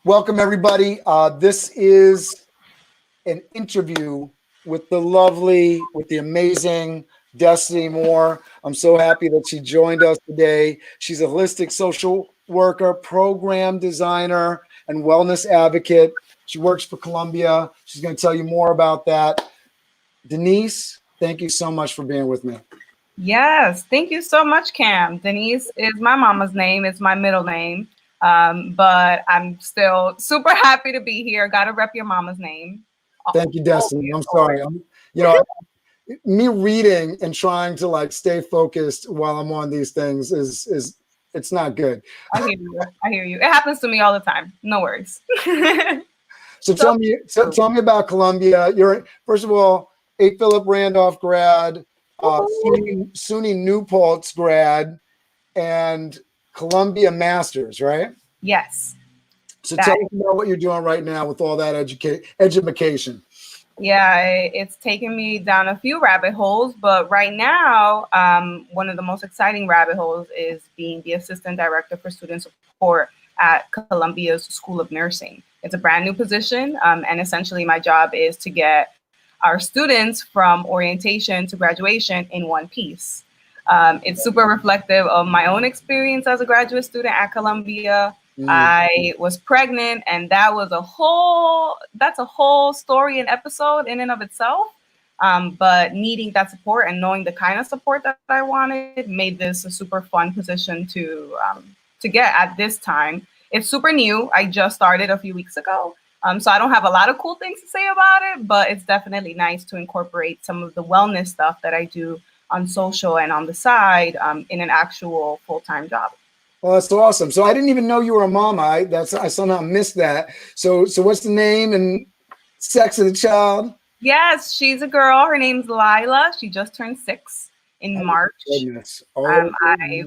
Welcome, everybody. This is an interview with the amazing Destiny Moore. I'm so happy that she joined us today. She's a holistic social worker, program designer, and wellness advocate. She works for Columbia. She's going to tell you more about that. Denise, thank you so much for being with me. Yes, thank you so much, Cam. Denise is my mama's name. It's my middle name. But I'm still super happy to be here. Got to rep your mama's name. Thank you, Destiny. I'm sorry. You know, me reading and trying to like stay focused while I'm on these things is it's not good. I hear you. I hear you. It happens to me all the time. No worries. So tell me about Columbia. You're first of all A. Philip Randolph grad, SUNY New Paltz grad, and Columbia Masters, right? Yes. So tell us about what you're doing right now with all that education. Yeah, it's taken me down a few rabbit holes, but right now, one of the most exciting rabbit holes is being the assistant director for student support at Columbia's School of Nursing. It's a brand new position, and essentially my job is to get our students from orientation to graduation in one piece. It's super reflective of my own experience as a graduate student at Columbia. I was pregnant, and that's a whole story and episode in and of itself. But needing that support and knowing the kind of support that I wanted made this a super fun position to get at this time. It's super new. I just started a few weeks ago. So I don't have a lot of cool things to say about it, but it's definitely nice to incorporate some of the wellness stuff that I do on social and on the side in an actual full-time job. Well, that's awesome. So I didn't even know you were a mama. I somehow missed that. So what's the name and sex of the child? Yes, she's a girl. Her name's Lila. She just turned 6 in March. Goodness. I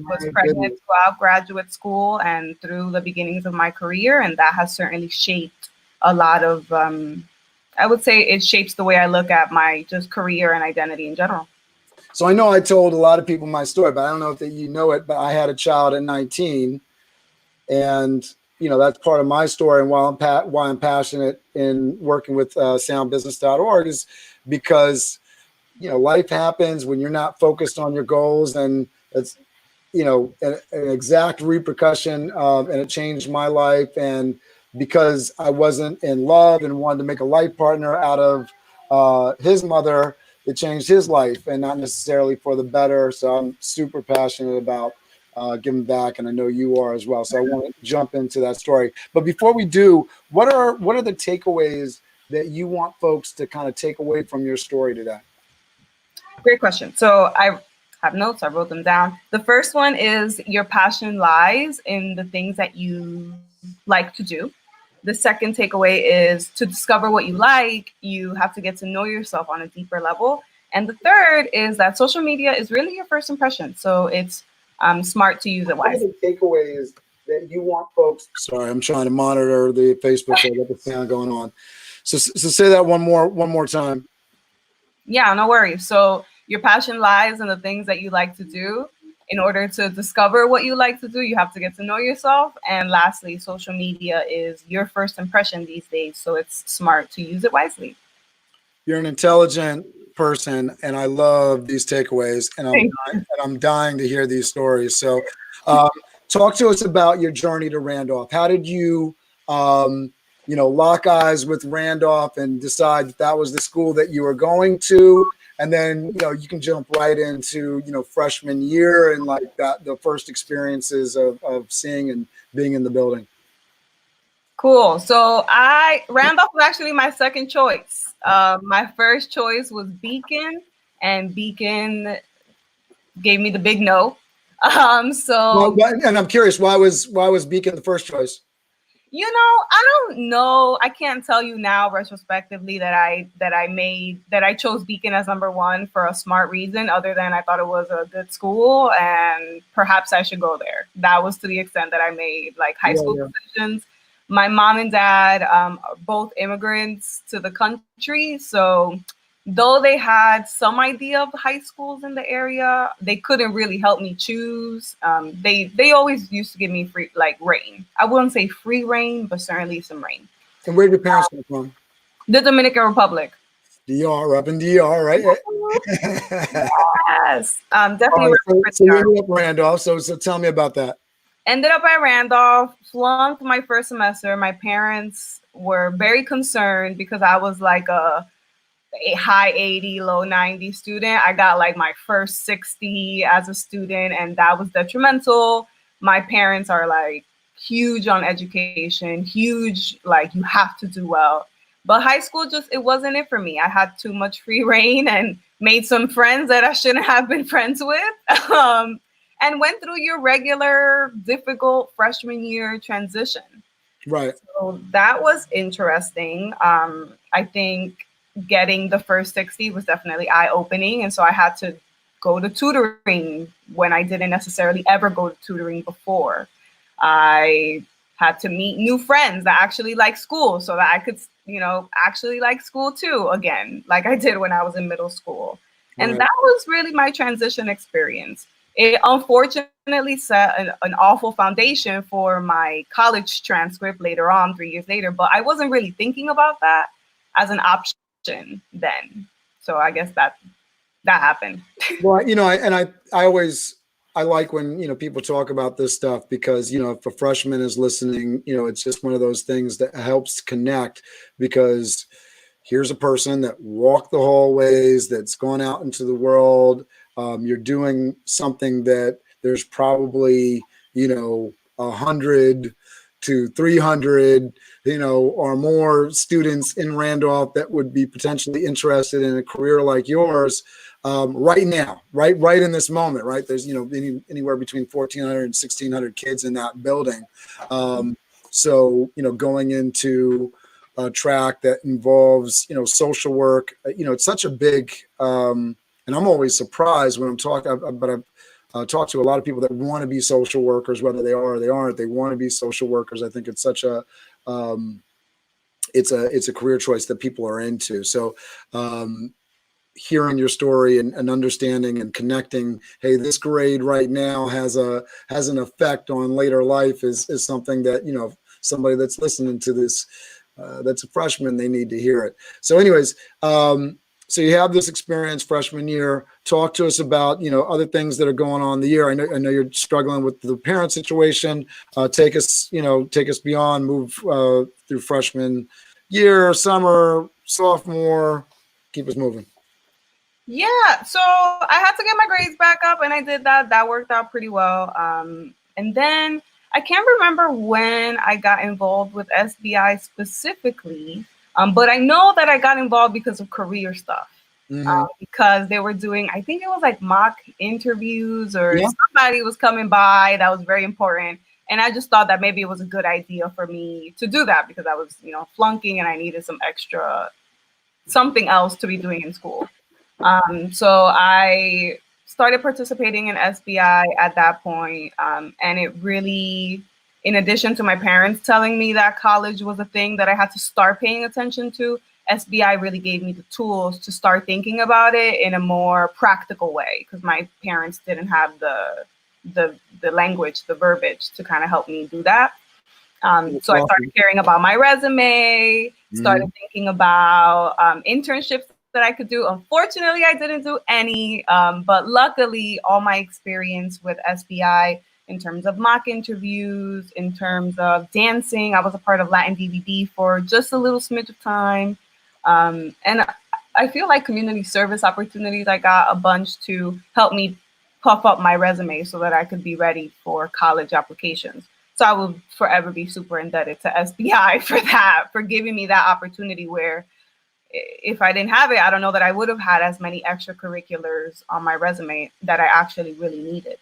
was pregnant throughout graduate school and through the beginnings of my career, and that has certainly shaped a lot of, I would say it shapes the way I look at my just career and identity in general. So I know I told a lot of people my story, but I don't know if you know it, but I had a child at 19, and you know that's part of my story. And why I'm passionate in working with soundbusiness.org is because you know life happens when you're not focused on your goals, and it's you know an exact repercussion and it changed my life. And because I wasn't in love and wanted to make a life partner out of his mother, it changed his life, and not necessarily for the better. So I'm super passionate about giving back, and I know you are as well. So I want to jump into that story. But before we do, what are the takeaways that you want folks to kind of take away from your story today? Great question. So I have notes. I wrote them down. The first one is your passion lies in the things that you like to do. The second takeaway is to discover what you like, you have to get to know yourself on a deeper level. And the third is that social media is really your first impression. So it's smart to use it wisely. What are the takeaways that you want folks? Sorry, I'm trying to monitor the Facebook so I got the sound going on. So say that one more time. Yeah, no worries. So your passion lies in the things that you like to do. In order to discover what you like to do, you have to get to know yourself. And lastly, social media is your first impression these days. So it's smart to use it wisely. You're an intelligent person, and I love these takeaways, and I'm dying to hear these stories. So talk to us about your journey to Randolph. How did you, lock eyes with Randolph and decide that was the school that you were going to? And then, you can jump right into, freshman year and like that, the first experiences of seeing and being in the building. Cool. So Randolph was actually my second choice. My first choice was Beacon, and Beacon gave me the big no. And I'm curious, why was Beacon the first choice? I don't know. I can't tell you now retrospectively that I chose Beacon as number one for a smart reason, other than I thought it was a good school and perhaps I should go there. That was to the extent that I made like high school decisions. My mom and dad are both immigrants to the country, so though they had some idea of high schools in the area, they couldn't really help me choose. They always used to give me free, like, reign. I wouldn't say free reign, but certainly some reign. And where did your parents come from? The Dominican Republic. DR, up in DR, right? Yes, definitely. So you ended up Randolph. So tell me about that. Ended up at Randolph, flunked my first semester. My parents were very concerned because I was like a high 80, low 90 student. I got like my first 60 as a student, and that was detrimental. My parents are like huge on education, huge, like, you have to do well. But high school, just, it wasn't it for me. I had too much free reign and made some friends that I shouldn't have been friends with. And went through your regular difficult freshman year transition. Right. So that was interesting. I think getting the first 60 was definitely eye-opening. And so I had to go to tutoring when I didn't necessarily ever go to tutoring before. I had to meet new friends that actually like school so that I could, actually like school too again, like I did when I was in middle school. And Right. that was really my transition experience. It unfortunately set an awful foundation for my college transcript later on, 3 years later, but I wasn't really thinking about that as an option then. So I guess that happened. Well, I like when, people talk about this stuff because, if a freshman is listening, it's just one of those things that helps connect, because here's a person that walked the hallways, that's gone out into the world. You're doing something that there's probably, 100 to 300, or more students in Randolph that would be potentially interested in a career like yours. Right now, right in this moment, right? There's, anywhere between 1,400 and 1,600 kids in that building. So, going into a track that involves, social work, it's such a big, and I'm always surprised when I'm talking, but I've talked to a lot of people that want to be social workers, whether they are or they aren't, they want to be social workers. I think it's such a, it's a career choice that people are into. So, hearing your story and understanding and connecting, hey, this grade right now has an effect on later life is something that, somebody that's listening to this, that's a freshman, they need to hear it. So anyways, so you have this experience freshman year. Talk to us about, other things that are going on in the year. I know you're struggling with the parent situation. Take us beyond, move through freshman year, summer, sophomore, keep us moving. Yeah, so I had to get my grades back up, and I did that. That worked out pretty well. And then I can't remember when I got involved with SBI specifically, but I know that I got involved because of career stuff. Because they were doing, I think it was like mock interviews, or somebody was coming by that was very important. And I just thought that maybe it was a good idea for me to do that because I was, flunking and I needed some extra, something else to be doing in school. So I started participating in SBI at that point. And it really, in addition to my parents telling me that college was a thing that I had to start paying attention to, SBI really gave me the tools to start thinking about it in a more practical way, because my parents didn't have the language, the verbiage to kind of help me do that. So I started caring about my resume, started thinking about internships that I could do. Unfortunately, I didn't do any, but luckily all my experience with SBI in terms of mock interviews, in terms of dancing, I was a part of Latin DVD for just a little smidge of time. And I feel like community service opportunities, I got a bunch to help me puff up my resume so that I could be ready for college applications. So I will forever be super indebted to SBI for that, for giving me that opportunity where if I didn't have it, I don't know that I would have had as many extracurriculars on my resume that I actually really needed.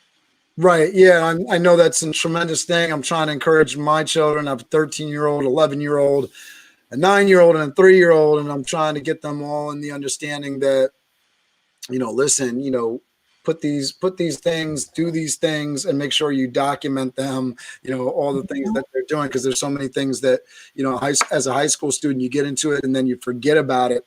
Right. Yeah. I know that's a tremendous thing. I'm trying to encourage my children. I have a 13-year-old, 11-year-old, a 9-year-old, and a 3-year-old. And I'm trying to get them all in the understanding that, listen, put these things, do these things, and make sure you document them, all the things that they're doing, because there's so many things that, as a high school student, you get into it and then you forget about it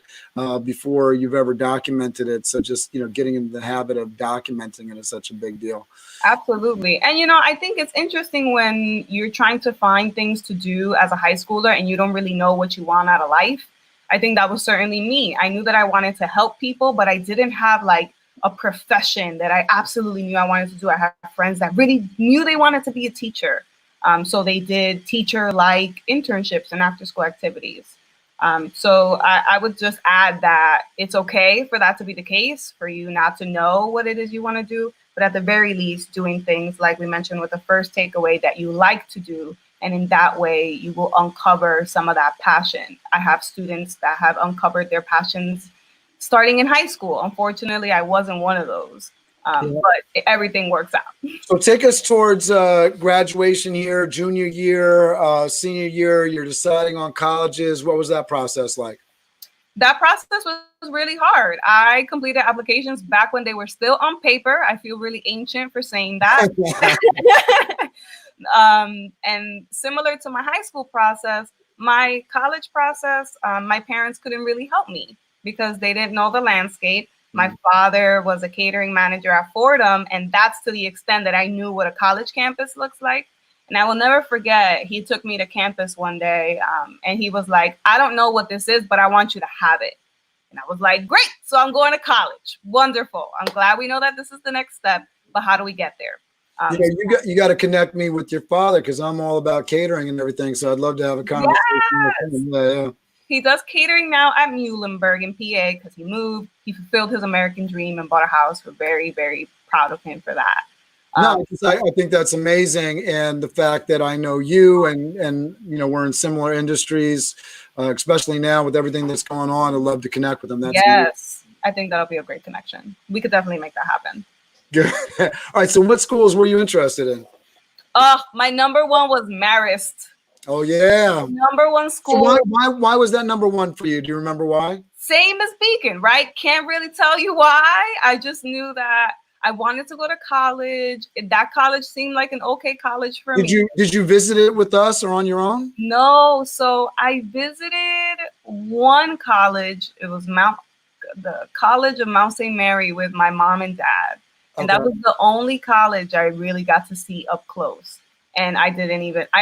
before you've ever documented it. So just, getting into the habit of documenting it is such a big deal. Absolutely. And, I think it's interesting when you're trying to find things to do as a high schooler and you don't really know what you want out of life. I think that was certainly me. I knew that I wanted to help people, but I didn't have like a profession that I absolutely knew I wanted to do. I had friends that really knew they wanted to be a teacher. So they did teacher-like internships and after-school activities. So I would just add that it's okay for that to be the case, for you not to know what it is you want to do, but at the very least, doing things like we mentioned with the first takeaway that you like to do. And in that way, you will uncover some of that passion. I have students that have uncovered their passions starting in high school. Unfortunately, I wasn't one of those, but everything works out. So take us towards graduation year, junior year, senior year. You're deciding on colleges. What was that process like? That process was really hard. I completed applications back when they were still on paper. I feel really ancient for saying that. And similar to my high school process, my college process, my parents couldn't really help me because they didn't know the landscape. My father was a catering manager at Fordham, and that's to the extent that I knew what a college campus looks like. And I will never forget, he took me to campus one day, and he was like, I don't know what this is, but I want you to have it. And I was like, great, so I'm going to college. Wonderful. I'm glad we know that this is the next step, but how do we get there? You got to connect me with your father, because I'm all about catering and everything. So I'd love to have a conversation with him. Yeah. He does catering now at Muhlenberg in PA because he moved. He fulfilled his American dream and bought a house. We're very, very proud of him for that. I think that's amazing. And the fact that I know you and we're in similar industries, especially now with everything that's going on, I'd love to connect with him. Yes, I think that'll be a great connection. We could definitely make that happen. Good. All right. So what schools were you interested in? My number one was Marist. Oh, yeah. Number one school. So why was that number one for you? Do you remember why? Same as Beacon, right? Can't really tell you why. I just knew that I wanted to go to college. That college seemed like an okay college for me. Did you visit it with us or on your own? No. So I visited one college. It was the College of Mount St. Mary with my mom and dad. And that was the only college I really got to see up close. And I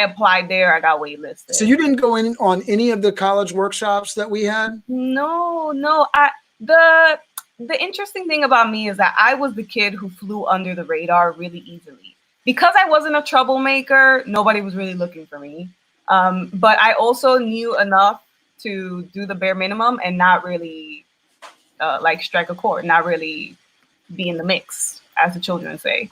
applied there. I got waitlisted. So you didn't go in on any of the college workshops that we had? No. The interesting thing about me is that I was the kid who flew under the radar really easily. Because I wasn't a troublemaker, nobody was really looking for me. But I also knew enough to do the bare minimum and not really strike a chord, not really be in the mix, as the children say.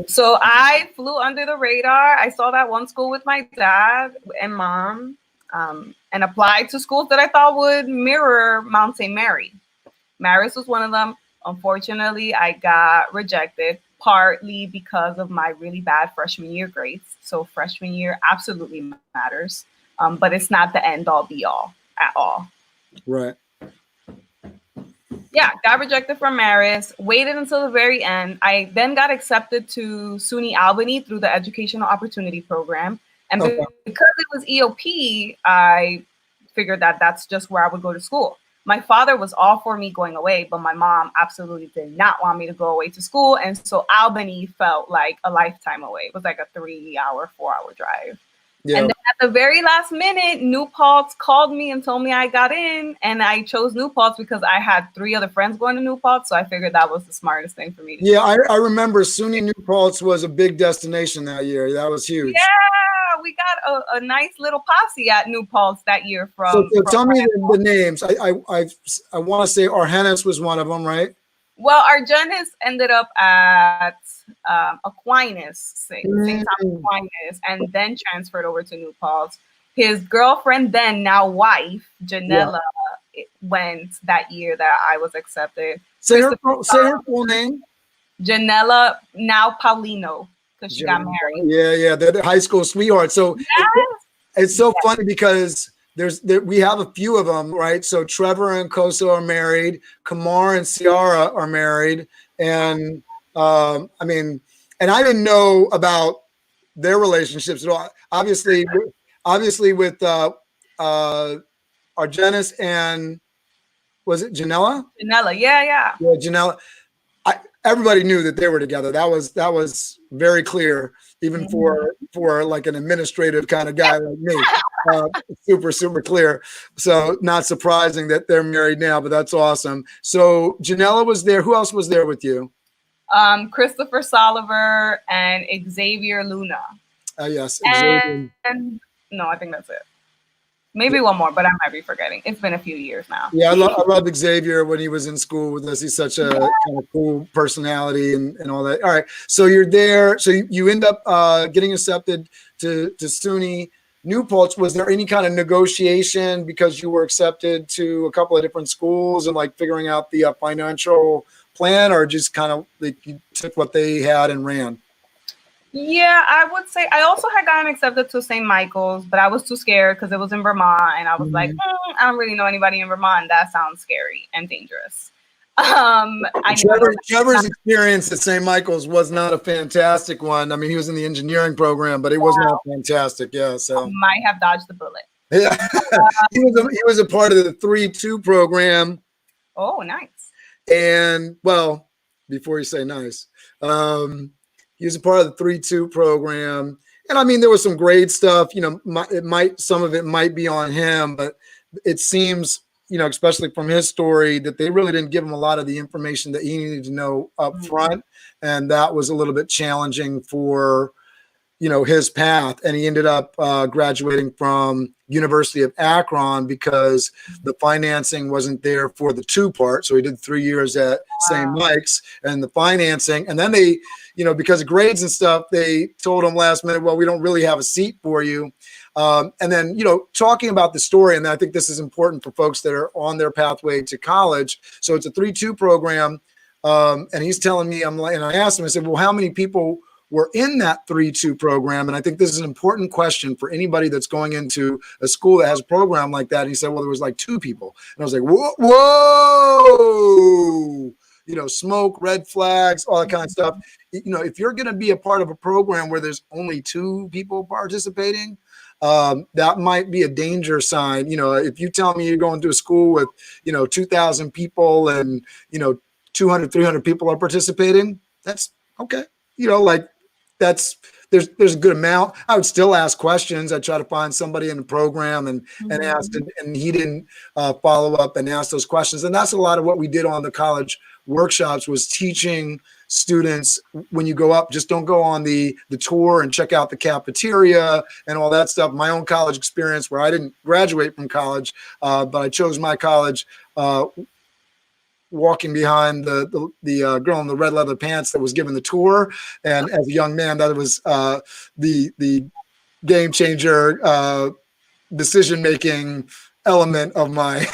So I flew under the radar. I saw that one school with my dad and mom and applied to schools that I thought would mirror Mount St. Mary. Marist was one of them. Unfortunately, I got rejected, partly because of my really bad freshman year grades. So freshman year absolutely matters, but it's not the end all be all at all. Right. Yeah, got rejected from Marist, waited until the very end. I then got accepted to SUNY Albany through the Educational Opportunity Program. And because it was EOP, I figured that that's just where I would go to school. My father was all for me going away, but my mom absolutely did not want me to go away to school. And so Albany felt like a lifetime away. It was like a 3-hour, 4-hour drive. Yeah. And then at the very last minute, New Paltz called me and told me I got in, and I chose New Paltz because I had 3 other friends going to New Paltz, so I figured that was the smartest thing for me to do. Yeah, I remember SUNY New Paltz was a big destination that year. That was huge. Yeah, we got a nice little posse at New Paltz that year from. So tell me the names. I want to say Arhenis was one of them, right? Well, Arhenis ended up at Aquinas, St. Thomas Aquinas, and then transferred over to New Paltz. His girlfriend, then now wife, Janella, went that year that I was accepted. Say her full name. Janella, now Paulino, because she got married. Yeah, they're the high school sweetheart. So it's so funny because we have a few of them, right? So Trevor and Koso are married. Kamar and Ciara are married. And I mean, and I didn't know about their relationships at all. Obviously with Argenis and was it Janella? Janella, yeah. Yeah, Janella. Everybody knew that they were together. That was very clear, even for like an administrative kind of guy like me. Super clear. So not surprising that they're married now, but that's awesome. So Janella was there. Who else was there with you? Christopher Saldivar and Xavier Luna. Yes. And no, I think that's it. Maybe one more, but I might be forgetting. It's been a few years now. Yeah, I loved Xavier when he was in school with us. He's such a kind of cool personality and all that. All right, so you're there. So you end up getting accepted to SUNY New Paltz. Was there any kind of negotiation because you were accepted to a couple of different schools and like figuring out the financial plan, or just kind of like you took what they had and ran? Yeah, I would say I also had gotten accepted to St. Michael's, but I was too scared because it was in Vermont, and I was like, I don't really know anybody in Vermont. That sounds scary and dangerous. Trevor's experience at St. Michael's was not a fantastic one. I mean, he was in the engineering program, but it was not fantastic. Yeah, so might have dodged the bullet. Yeah, he was a part of the 3-2 program. Oh, nice. And well, before you say nice, he was a part of the 3-2 program. And I mean, there was some great stuff, you know, some of it might be on him, but it seems, you know, especially from his story, that they really didn't give him a lot of the information that he needed to know up front. And that was a little bit challenging for, you know, his path. And he ended up graduating from University of Akron because the financing wasn't there for the 2-part. So he did 3 years at St. Mike's and the financing. And then they, you know, because of grades and stuff, they told him last minute, well, we don't really have a seat for you. And then, you know, talking about the story, and I think this is important for folks that are on their pathway to college. So it's a 3-2 program. And he's telling me, and I asked him, I said, well, how many people were in that 3-2 program? And I think this is an important question for anybody that's going into a school that has a program like that. And he said, well, there was like 2 people. And I was like, whoa, you know, smoke, red flags, all that kind of stuff. You know, if you're going to be a part of a program where there's only 2 people participating, that might be a danger sign. You know, if you tell me you're going to a school with, you know, 2,000 people and, you know, 200, 300 people are participating, that's okay. You know, like there's a good amount. I would still ask questions. I try to find somebody in the program and ask, and he didn't follow up and ask those questions. And that's a lot of what we did on the college workshops, was teaching students, when you go up, just don't go on the tour and check out the cafeteria and all that stuff. My own college experience, where I didn't graduate from college, but I chose my college walking behind the girl in the red leather pants that was given the tour. And as a young man, that was the game changer decision-making element of my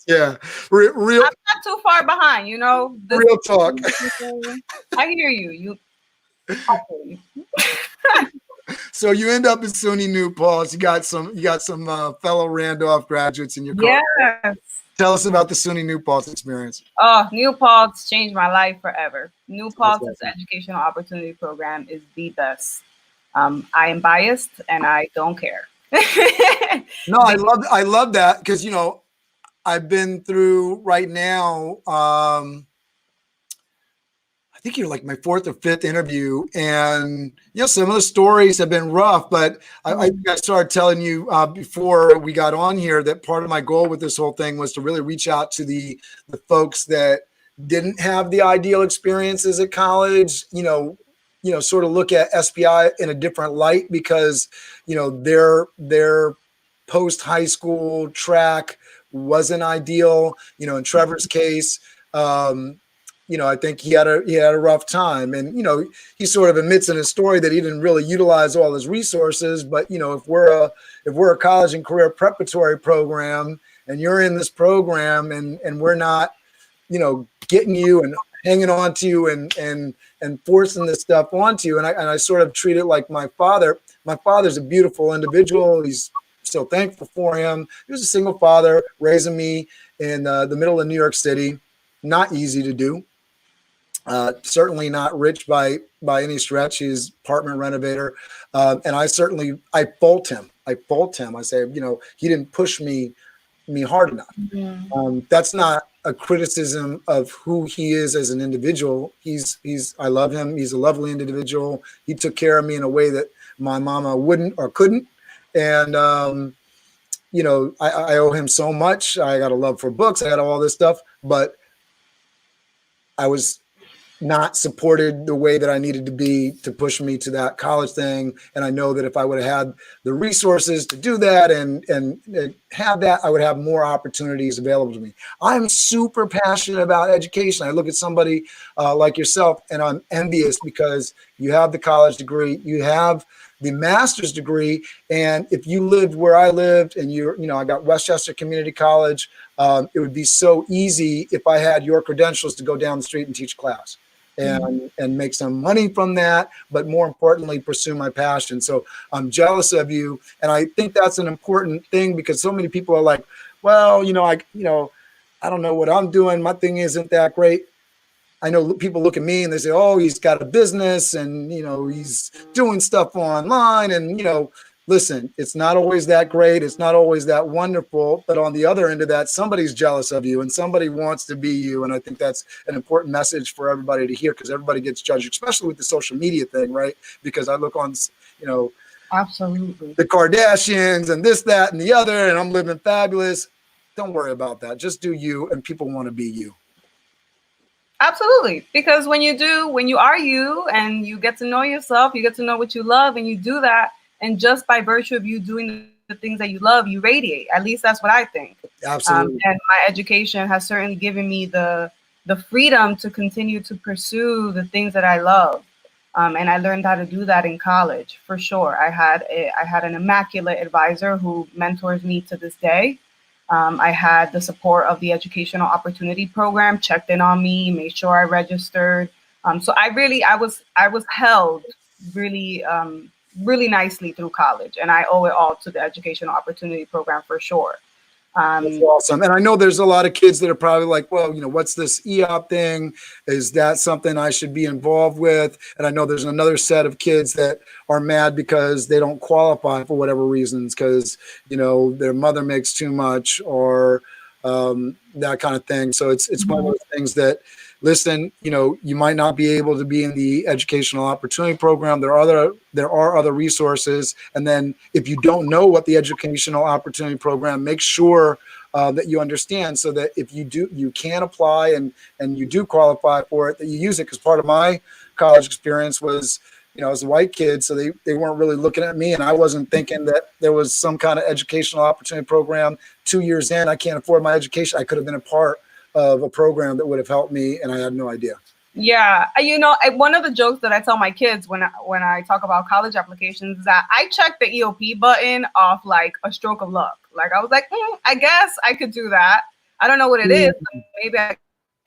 yeah, real. I'm not too far behind, you know. Real talk. I hear you. So you end up at SUNY New Paltz. You got some fellow Randolph graduates in your car. Yes. Tell us about the SUNY New Paltz experience. Oh, New Paltz changed my life forever. New Paltz's educational opportunity program is the best. I am biased and I don't care. No, I love that, because, you know, I've been through right now, I think you're like my 4th or 5th interview, and you know, some of the stories have been rough, but I started telling you before we got on here that part of my goal with this whole thing was to really reach out to the folks that didn't have the ideal experiences at college, you know, sort of look at SPI in a different light, because, you know, their post high school track wasn't ideal. You know, in Trevor's case, you know, I think he had a rough time, and, you know, he sort of admits in his story that he didn't really utilize all his resources. But, you know, if we're a college and career preparatory program, and you're in this program, and we're not, you know, getting you and hanging on to you and forcing this stuff onto you, and I sort of treat it like my father. My father's a beautiful individual. He's so thankful for him. He was a single father raising me in the middle of New York City. not easy to do. Certainly not rich by any stretch. He's apartment renovator, and I fault him. I say, he didn't push me hard enough. That's not a criticism of who he is as an individual. I love him. He's a lovely individual. He took care of me in a way that my mama wouldn't or couldn't. And, I owe him so much. I got a love for books. I got all this stuff, but I was not supported the way that I needed to be to push me to that college thing. And I know that if I would have had the resources to do that and have that, I would have more opportunities available to me. I'm super passionate about education. I look at somebody like yourself and I'm envious because you have the college degree, you have the master's degree. And if you lived where I lived and I got Westchester Community College, it would be so easy if I had your credentials to go down the street and teach class. And make some money from that, but more importantly, pursue my passion. So I'm jealous of you. And I think that's an important thing because so many people are like, well, I don't know what I'm doing. My thing isn't that great. I know people look at me and they say, oh, he's got a business and, he's doing stuff online and, listen, it's not always that great. It's not always that wonderful. But on the other end of that, somebody's jealous of you and somebody wants to be you. And I think that's an important message for everybody to hear because everybody gets judged, especially with the social media thing, right? Because I look on, absolutely, the Kardashians and this, that, and the other, and I'm living fabulous. Don't worry about that. Just do you, and people want to be you. Absolutely. Because when you are you and you get to know yourself, you get to know what you love and you do that. And just by virtue of you doing the things that you love, you radiate. At least that's what I think. Absolutely. And my education has certainly given me the freedom to continue to pursue the things that I love. And I learned how to do that in college, for sure. I had an immaculate advisor who mentors me to this day. I had the support of the Educational Opportunity Program, checked in on me, made sure I registered. So I was held really really nicely through college, and I owe it all to the Educational Opportunity Program for sure. That's awesome. And I know there's a lot of kids that are probably like, well, what's this EOP thing? Is that something I should be involved with? And I know there's another set of kids that are mad because they don't qualify for whatever reasons, because, their mother makes too much or that kind of thing. So it's one of those things that, listen, you might not be able to be in the Educational Opportunity Program. There are other resources. And then if you don't know what the Educational Opportunity Program, make sure that you understand so that if you can apply and you do qualify for it, that you use it. Because part of my college experience was, I was a white kid, so they weren't really looking at me, and I wasn't thinking that there was some kind of Educational Opportunity Program. 2 years in, I can't afford my education. I could have been a part of a program that would have helped me, and I had no idea. Yeah, one of the jokes that I tell my kids when I talk about college applications is that I check the EOP button off like a stroke of luck. Like I was like, I guess I could do that. I don't know what it is, but maybe I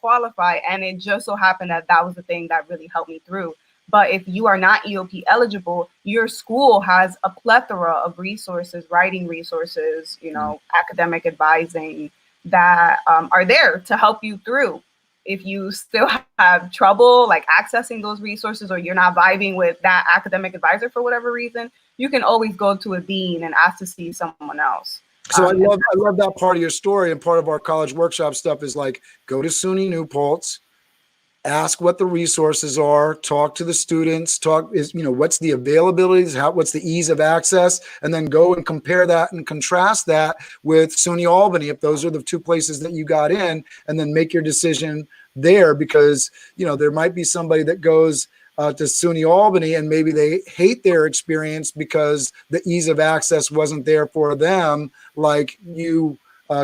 qualify, and it just so happened that was the thing that really helped me through. But if you are not EOP eligible, your school has a plethora of resources, writing resources, academic advising that are there to help you through. If you still have trouble like accessing those resources, or you're not vibing with that academic advisor for whatever reason, you can always go to a dean and ask to see someone else. So I love that part of your story, and part of our college workshop stuff is like, go to SUNY New Paltz, ask what the resources are, talk to the students, what's the availabilities, what's the ease of access, and then go and compare that and contrast that with SUNY Albany, if those are the two places that you got in, and then make your decision there, because, there might be somebody that goes to SUNY Albany and maybe they hate their experience because the ease of access wasn't there for them, like you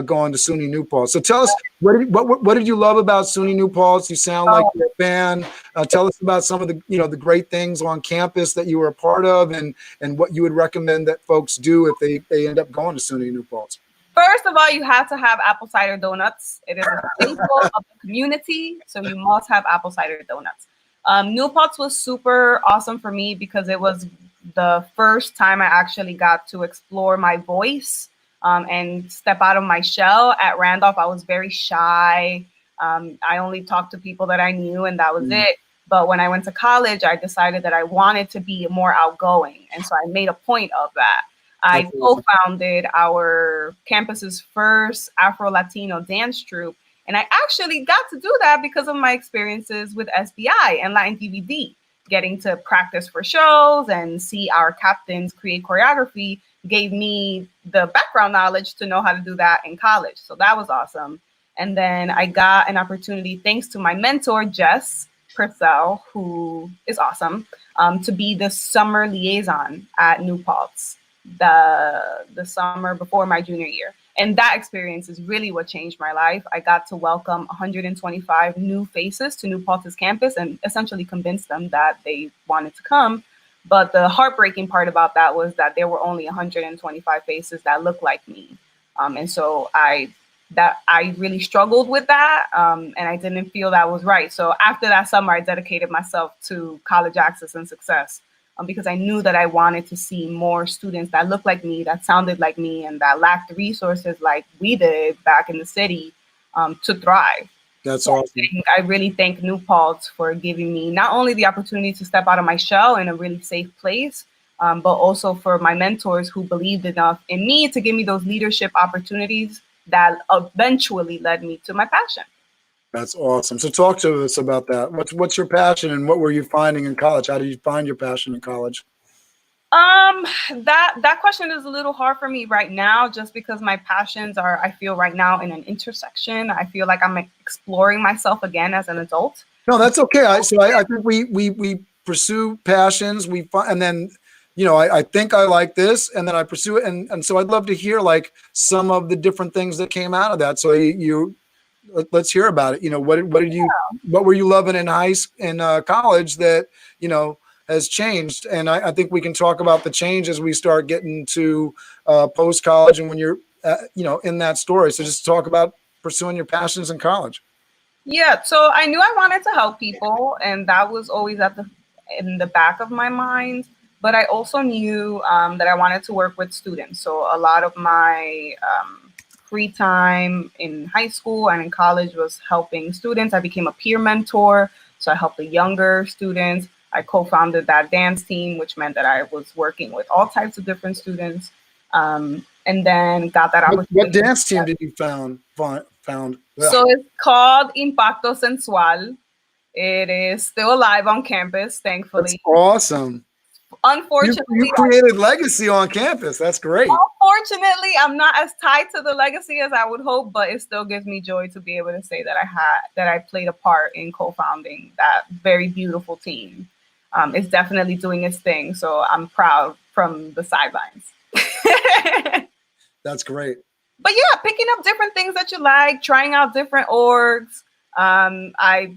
going to SUNY New Paltz. So tell us, what did you love about SUNY New Paltz? You sound like you're a fan. Tell us about some of the the great things on campus that you were a part of, and what you would recommend that folks do if they end up going to SUNY New Paltz. First of all, you have to have apple cider donuts. It is a staple of the community, so you must have apple cider donuts. New Paltz was super awesome for me because it was the first time I actually got to explore my voice and step out of my shell. At Randolph, I was very shy. I only talked to people that I knew, and that was it. But when I went to college, I decided that I wanted to be more outgoing. And so I made a point of that. I co-founded our campus's first Afro-Latino dance troupe. And I actually got to do that because of my experiences with SBI and Latin DVD. Getting to practice for shows and see our captains create choreography gave me the background knowledge to know how to do that in college. So that was awesome. And then I got an opportunity, thanks to my mentor, Jess Purcell, who is awesome, to be the summer liaison at New Paltz, the summer before my junior year. And that experience is really what changed my life. I got to welcome 125 new faces to New Paltz's campus and essentially convince them that they wanted to come. But the heartbreaking part about that was that there were only 125 faces that looked like me. And so I really struggled with that, and I didn't feel that was right. So after that summer, I dedicated myself to college access and success, because I knew that I wanted to see more students that looked like me, that sounded like me, and that lacked the resources like we did back in the city, to thrive. That's awesome. I really thank New Paltz for giving me not only the opportunity to step out of my shell in a really safe place, but also for my mentors who believed enough in me to give me those leadership opportunities that eventually led me to my passion. That's awesome. So talk to us about that. What's your passion, and what were you finding in college? How did you find your passion in college? That question is a little hard for me right now, just because my passions are, I feel right now, in an intersection. I feel like I'm exploring myself again as an adult. No, that's okay. I think we pursue passions. And then, I think I like this, and then I pursue it. And so I'd love to hear like some of the different things that came out of that. So let's hear about it. What were you loving in college that, has changed? And I think we can talk about the change as we start getting to post-college and when you're, in that story. So just talk about pursuing your passions in college. Yeah, so I knew I wanted to help people, and that was always in the back of my mind. But I also knew that I wanted to work with students. So a lot of my free time in high school and in college was helping students. I became a peer mentor, so I helped the younger students. I co-founded that dance team, which meant that I was working with all types of different students, and then got that opportunity. What dance team did you found? So it's called Impacto Sensual. It is still alive on campus, thankfully. That's awesome. Unfortunately, you created legacy on campus. That's great. Unfortunately, I'm not as tied to the legacy as I would hope, but it still gives me joy to be able to say that I played a part in co-founding that very beautiful team. It's definitely doing its thing, so I'm proud from the sidelines. That's great. But yeah, picking up different things that you like, trying out different orgs. I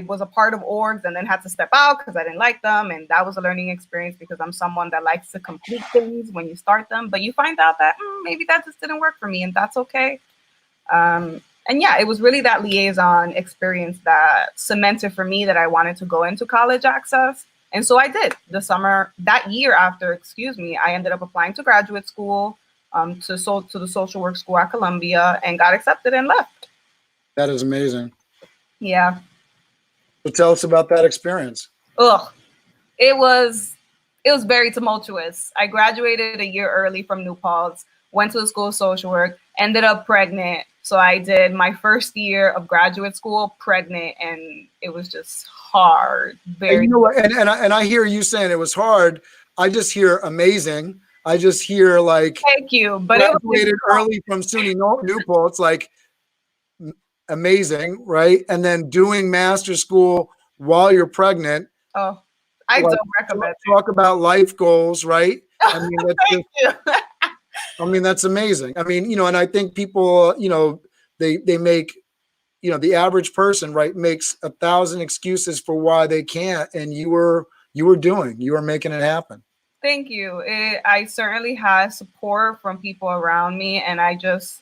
was a part of orgs and then had to step out because I didn't like them. And that was a learning experience because I'm someone that likes to complete things when you start them, but you find out that maybe that just didn't work for me, and that's okay. And yeah, it was really that liaison experience that cemented for me that I wanted to go into college access. And so I did. That year after, I ended up applying to graduate school, to the social work school at Columbia, and got accepted and left. That is amazing. Yeah. So tell us about that experience. It was very tumultuous. I graduated a year early from New Paltz, went to the school of social work, ended up pregnant. So I did my first year of graduate school pregnant, and it was just hard. Very. And I hear you saying it was hard. I just hear amazing. I just hear like, thank you, but graduated early from SUNY New Paltz, like amazing, right? And then doing master's school while you're pregnant. Oh, I don't recommend. Talk about life goals, right? I mean, that's that's amazing. I mean, and I think people, they make, the average person, right, makes 1,000 excuses for why they can't, and you were making it happen. Thank you. I certainly had support from people around me. And I just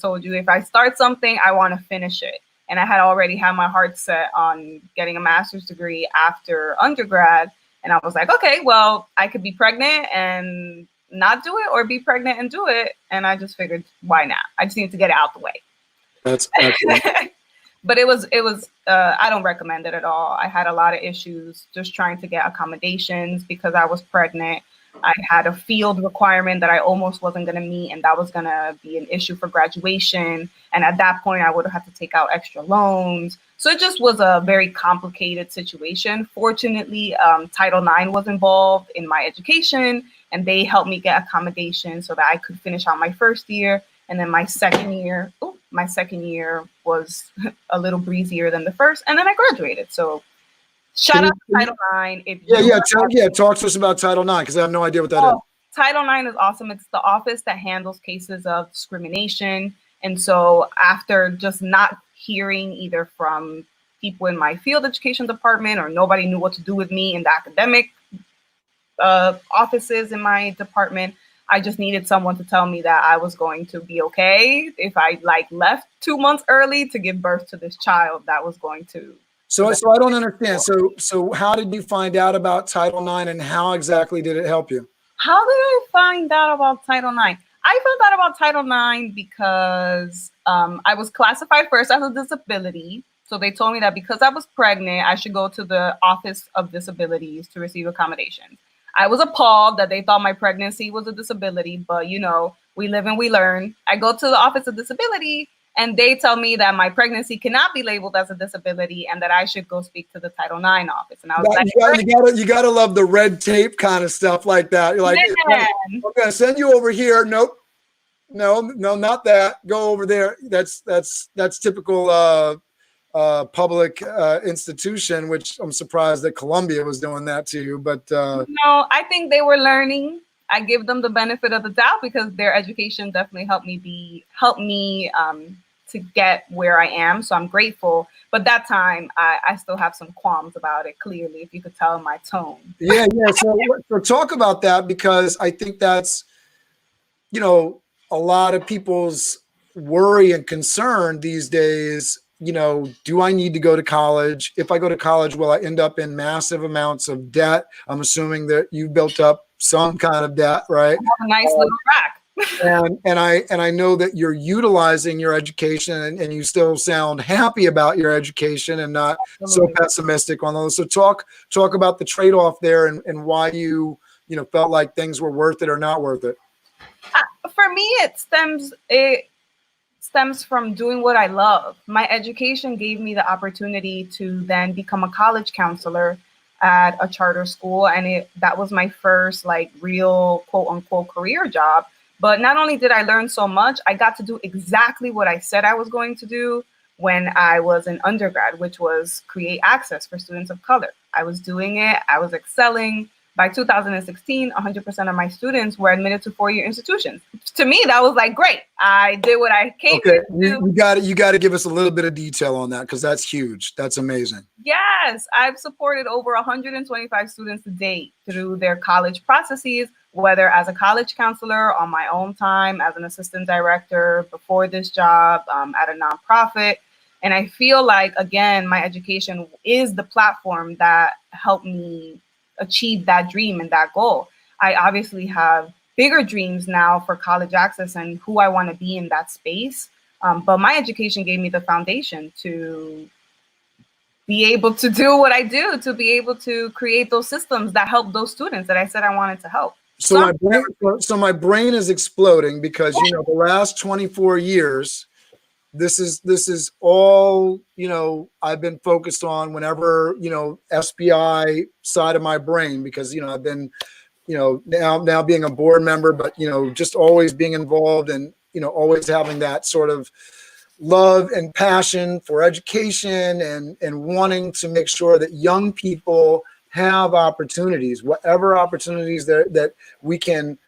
told you, if I start something, I want to finish it. And I had already had my heart set on getting a master's degree after undergrad. And I was like, okay, well, I could be pregnant and not do it, or be pregnant and do it. And I just figured, why not? I just need to get it out the way. That's excellent. But it was I don't recommend it at all. I had a lot of issues just trying to get accommodations because I was pregnant. I had a field requirement that I almost wasn't going to meet, and that was going to be an issue for graduation. And at that point, I would have had to take out extra loans. So it just was a very complicated situation. Fortunately, Title IX was involved in my education, and they helped me get accommodation so that I could finish out my first year. And then my second year was a little breezier than the first, and then I graduated. So shout out to Title IX. Talk to us about Title IX because I have no idea what that is. Title IX is awesome. It's the office that handles cases of discrimination. And so after just not hearing either from people in my field education department or nobody knew what to do with me in the academic offices in my department, I just needed someone to tell me that I was going to be okay if I left 2 months early to give birth to this child that was going to. So I don't understand. So how did you find out about Title IX and how exactly did it help you? How did I find out about Title IX? I found out about Title IX because I was classified first as a disability. So they told me that because I was pregnant, I should go to the Office of Disabilities to receive accommodations. I was appalled that they thought my pregnancy was a disability, but we live and we learn. I go to the Office of Disability and they tell me that my pregnancy cannot be labeled as a disability and that I should go speak to the Title IX office. And I was you gotta love the red tape kind of stuff like that. You're like, I'm gonna send you over here. Nope. No, not that. Go over there. That's typical public institution, which I'm surprised that Columbia was doing that to you. But I think they were learning. I give them the benefit of the doubt because their education definitely helped me to get where I am. So I'm grateful. But that time, I still have some qualms about it. Clearly, if you could tell in my tone. Yeah. So talk about that because I think that's a lot of people's worry and concern these days. Do I need to go to college? If I go to college, will I end up in massive amounts of debt? I'm assuming that you built up some kind of debt, right? A nice little rack. and I know that you're utilizing your education and you still sound happy about your education and not Absolutely. So pessimistic on those. So talk about the trade-off there and why you felt like things were worth it or not worth it. For me, it stems from doing what I love. My education gave me the opportunity to then become a college counselor at a charter school. And that was my first real quote unquote career job. But not only did I learn so much, I got to do exactly what I said I was going to do when I was an undergrad, which was create access for students of color. I was doing it. I was excelling. By 2016, 100% of my students were admitted to four-year institutions. To me, that was great. I did what I came to do. You got to give us a little bit of detail on that because that's huge. That's amazing. Yes, I've supported over 125 students to date through their college processes, whether as a college counselor on my own time, as an assistant director before this job at a nonprofit. And I feel again, my education is the platform that helped me achieve that dream and that goal. I obviously have bigger dreams now for college access and who I want to be in that space. But my education gave me the foundation to be able to do what I do, to be able to create those systems that help those students that I said I wanted to help. So my brain is exploding because the last 24 years, this is all I've been focused on whenever SBI side of my brain because I've been now being a board member, but just always being involved and always having that sort of love and passion for education and wanting to make sure that young people have opportunities, whatever opportunities that we can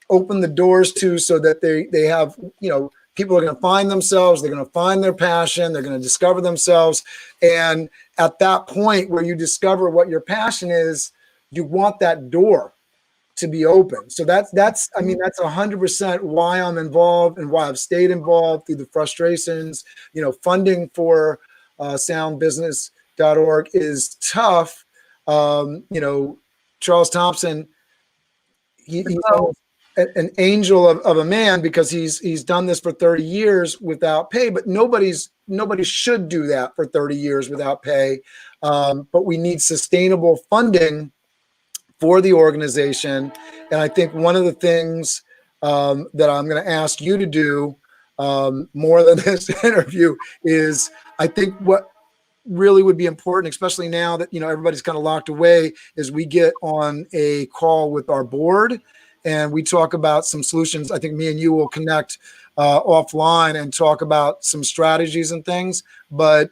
open the doors to so that they have people are going to find themselves, they're going to find their passion, they're going to discover themselves. And at that point where you discover what your passion is, you want that door to be open. So that's 100% why I'm involved and why I've stayed involved through the frustrations. Funding for soundbusiness.org is tough. Charles Thompson, an angel of a man because he's done this for 30 years without pay, but nobody should do that for 30 years without pay. But we need sustainable funding for the organization. And I think one of the things that I'm going to ask you to do more than this interview is, I think what really would be important, especially now that, you know, everybody's kind of locked away, is we get on a call with our board and we talk about some solutions. I think me and you will connect offline and talk about some strategies and things. But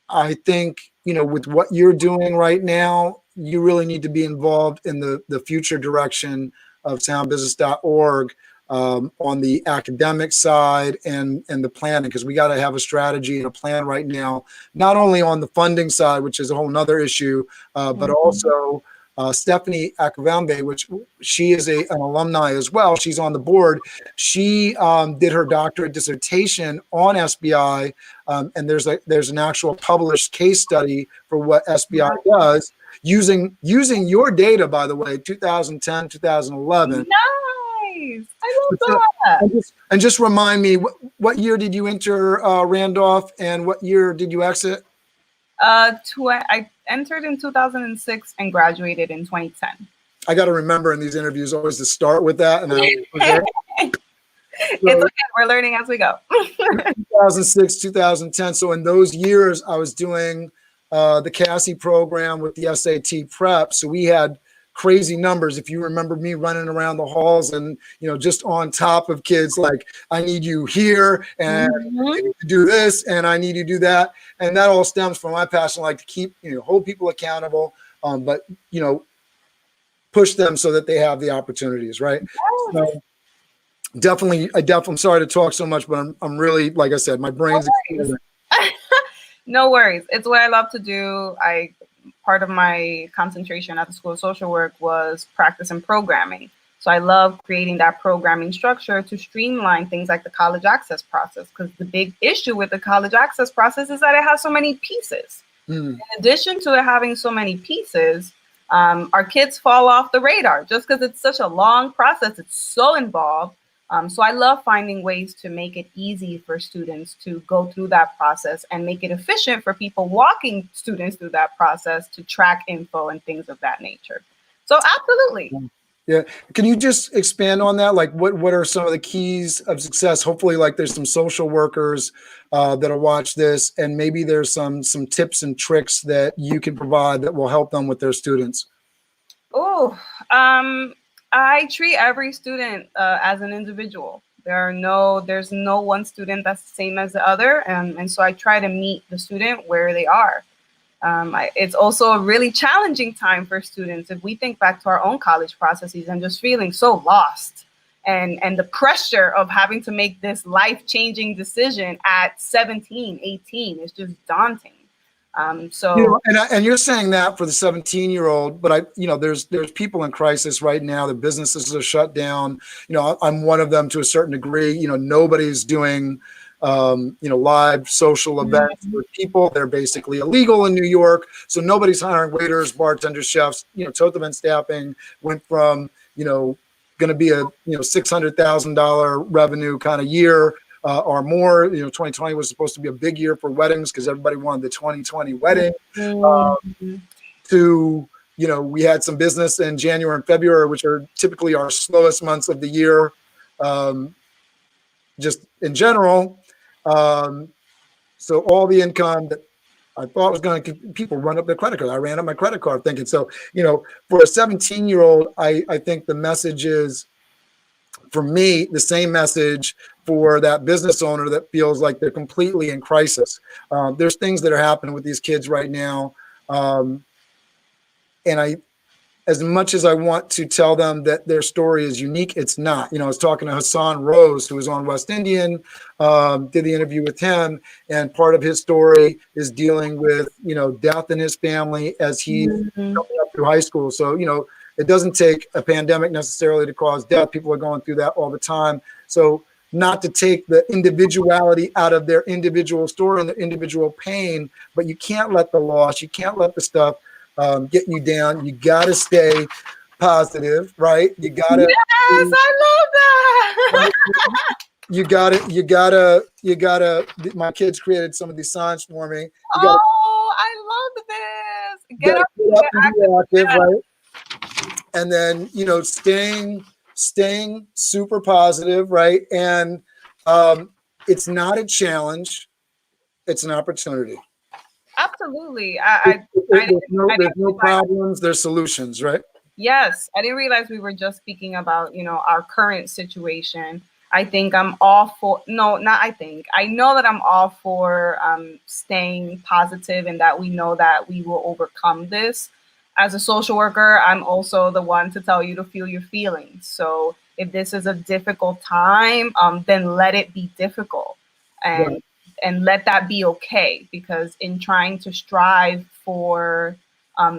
I think, you know, with what you're doing right now, you really need to be involved in the future direction of soundbusiness.org on the academic side and the planning, because we got to have a strategy and a plan right now, not only on the funding side, which is a whole nother issue, but also Stephanie Akavambe, which she is an alumni as well. She's on the board. She did her doctorate dissertation on SBI, and there's an actual published case study for what SBI does using your data, by the way, 2010, 2011. Nice. I love that. And just remind me, what year did you enter Randolph, and what year did you exit? I entered in 2006 and graduated in 2010. I got to remember in these interviews always to start with that. And It's okay. We're learning as we go. 2006, 2010. So in those years, I was doing the Cassie program with the SAT prep. So we had crazy numbers. If you remember me running around the halls and, you know, just on top of kids, like, I need you here and I need to do this and I need you to do that. And that all stems from my passion, like to keep, you know, hold people accountable, but, you know, push them so that they have the opportunities, right? So definitely, I'm sorry to talk so much, but I'm really, like I said, my brain's exploding. No worries. It's what I love to do. Part of my concentration at the School of Social Work was practice and programming. So I love creating that programming structure to streamline things like the college access process, because the big issue with the college access process is that it has so many pieces. In addition to it having so many pieces, our kids fall off the radar just because it's such a long process. It's so involved. So I love finding ways to make it easy for students to go through that process and make it efficient for people walking students through that process to track info and things of that nature. So absolutely. Yeah. Can you just expand on that? Like what are some of the keys of success? Hopefully, like there's some social workers that'll watch this, and maybe there's some tips and tricks that you can provide that will help them with their students. Oh, I treat every student as an individual. There's no one student that's the same as the other. And so I try to meet the student where they are. It's also a really challenging time for students. If we think back to our own college processes and just feeling so lost and the pressure of having to make this life-changing decision at 17, 18 is just daunting. So, you know, and you're saying that for the 17-year-old, but there's people in crisis right now. The businesses are shut down. You know, I'm one of them to a certain degree. You know, nobody's doing, live social events with people. They're basically illegal in New York. So nobody's hiring waiters, bartenders, chefs. You know, Toth event staffing went from, going to be a, $600,000 revenue kind of year. Or more. 2020 was supposed to be a big year for weddings because everybody wanted the 2020 wedding. We had some business in January and February, which are typically our slowest months of the year, just in general. So all the income that I thought was going to people run up their credit card. I ran up my credit card thinking, so, for a 17-year-old, I think the message is, for me, the same message for that business owner that feels like they're completely in crisis. There's things that are happening with these kids right now. And as much as I want to tell them that their story is unique, it's not. I was talking to Hassan Rose, who was on West Indian, did the interview with him, and part of his story is dealing with, death in his family as he's coming up through high school. So, it doesn't take a pandemic necessarily to cause death. People are going through that all the time. So not to take the individuality out of their individual story and their individual pain, but you can't let the loss, you can't let the stuff get you down. You got to stay positive, right? You got to. Yes, I love You gotta, my kids created some of these signs for me. You gotta, Oh, I love this. Get up, get up get and active. be active, Yes. right? And then, staying super positive, right? And it's not a challenge, it's an opportunity. Absolutely. There's no problems, there's solutions, right? Yes, I didn't realize we were just speaking about, our current situation. I think I'm all for, no, not I think, I know that I'm all for staying positive and that we know that we will overcome this. As a social worker, I'm also the one to tell you to feel your feelings. So if this is a difficult time, then let it be difficult and Right. and let that be okay. Because in trying to strive for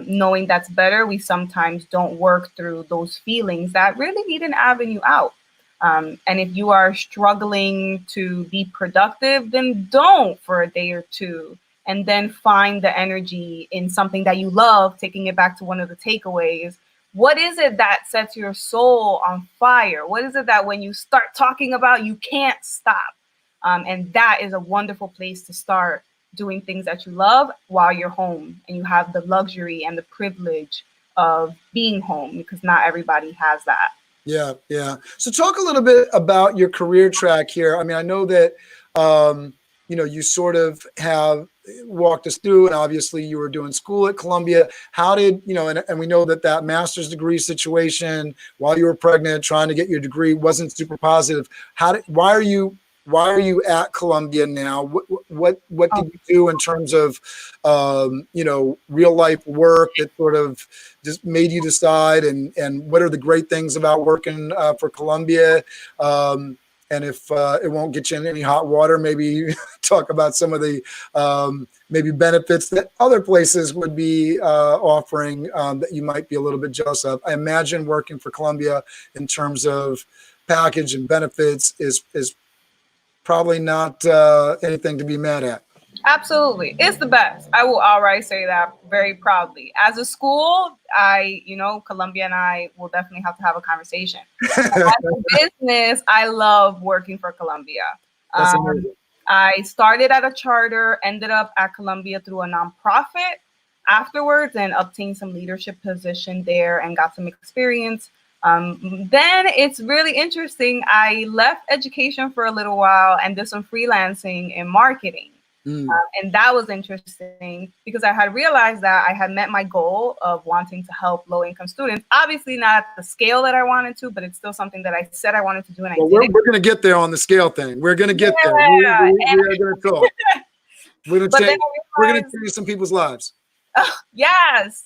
knowing that's better, we sometimes don't work through those feelings that really need an avenue out. And if you are struggling to be productive, then don't for a day or two, and then find the energy in something that you love, taking it back to one of the takeaways. What is it that sets your soul on fire? What is it that when you start talking about, you can't stop? And that is a wonderful place to start doing things that you love while you're home and you have the luxury and the privilege of being home, because not everybody has that. Yeah, yeah. So talk a little bit about your career track here. I mean, I know that you sort of have walked us through, and obviously you were doing school at Columbia. How did, and we know that master's degree situation while you were pregnant, trying to get your degree wasn't super positive. Why are you at Columbia now? What did you do in terms of real life work that sort of just made you decide, and what are the great things about working for Columbia? And if it won't get you in any hot water, maybe talk about some of the maybe benefits that other places would be offering that you might be a little bit jealous of. I imagine working for Columbia in terms of package and benefits is probably not anything to be mad at. Absolutely. It's the best. I will outright say that very proudly. As a school, Columbia and I will definitely have to have a conversation. As a business, I love working for Columbia. That's amazing. I started at a charter, ended up at Columbia through a nonprofit afterwards, and obtained some leadership position there and got some experience. Then it's really interesting. I left education for a little while and did some freelancing in marketing. And that was interesting because I had realized that I had met my goal of wanting to help low-income students. Obviously not at the scale that I wanted to, but it's still something that I said I wanted to do, and I did. We're going to get there on the scale thing. We're going to get there. We are going to talk. We're going to change some people's lives. Yes.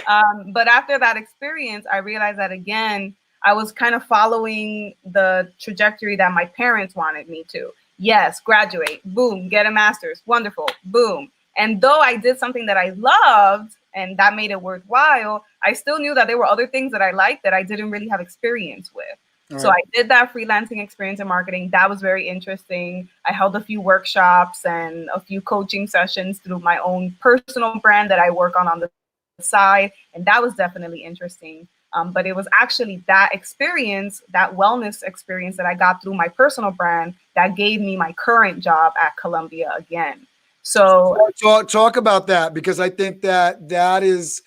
But after that experience, I realized that, again, I was kind of following the trajectory that my parents wanted me to. Yes, graduate, boom, get a master's, wonderful, boom. And though I did something that I loved and that made it worthwhile, I still knew that there were other things that I liked that I didn't really have experience with. So I did that freelancing experience in marketing. That was very interesting. I held a few workshops and a few coaching sessions through my own personal brand that I work on the side. And that was definitely interesting. But it was actually that experience, that wellness experience that I got through my personal brand that gave me my current job at Columbia again. So talk about that, because I think that is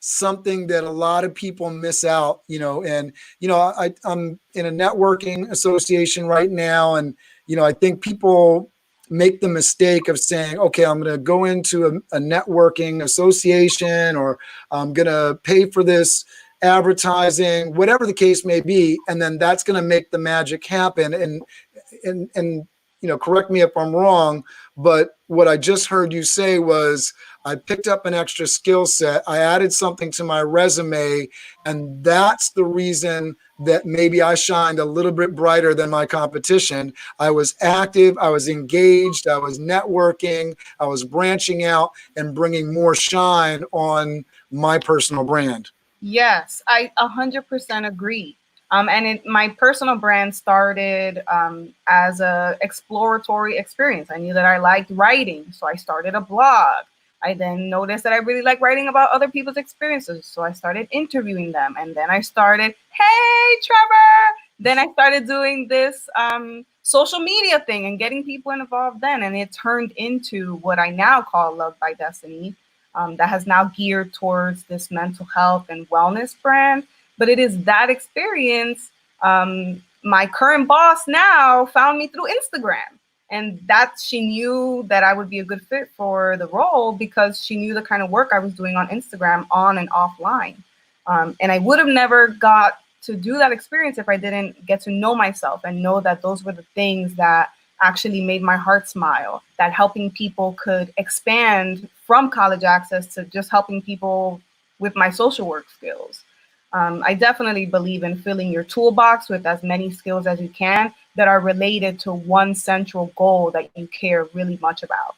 something that a lot of people miss out, and, I'm in a networking association right now. And, I think people make the mistake of saying, okay, I'm going to go into a networking association, or I'm going to pay for this advertising, whatever the case may be, and then that's going to make the magic happen. And correct me if I'm wrong, but what I just heard you say was, I picked up an extra skill set, I added something to my resume, and that's the reason that maybe I shined a little bit brighter than my competition. I was active, I was engaged, I was networking, I was branching out and bringing more shine on my personal brand. Yes, I 100% agree. My personal brand started as a exploratory experience. I knew that I liked writing, so I started a blog. I then noticed that I really like writing about other people's experiences, so I started interviewing them. And then I started, hey, Trevor, then I started doing this social media thing and getting people involved then. And it turned into what I now call Love by Destiny, that has now geared towards this mental health and wellness brand. But it is that experience. My current boss now found me through Instagram. And that she knew that I would be a good fit for the role because she knew the kind of work I was doing on Instagram on and offline. And I would have never got to do that experience if I didn't get to know myself and know that those were the things that actually made my heart smile, that helping people could expand from college access to just helping people with my social work skills. I definitely believe in filling your toolbox with as many skills as you can that are related to one central goal that you care really much about.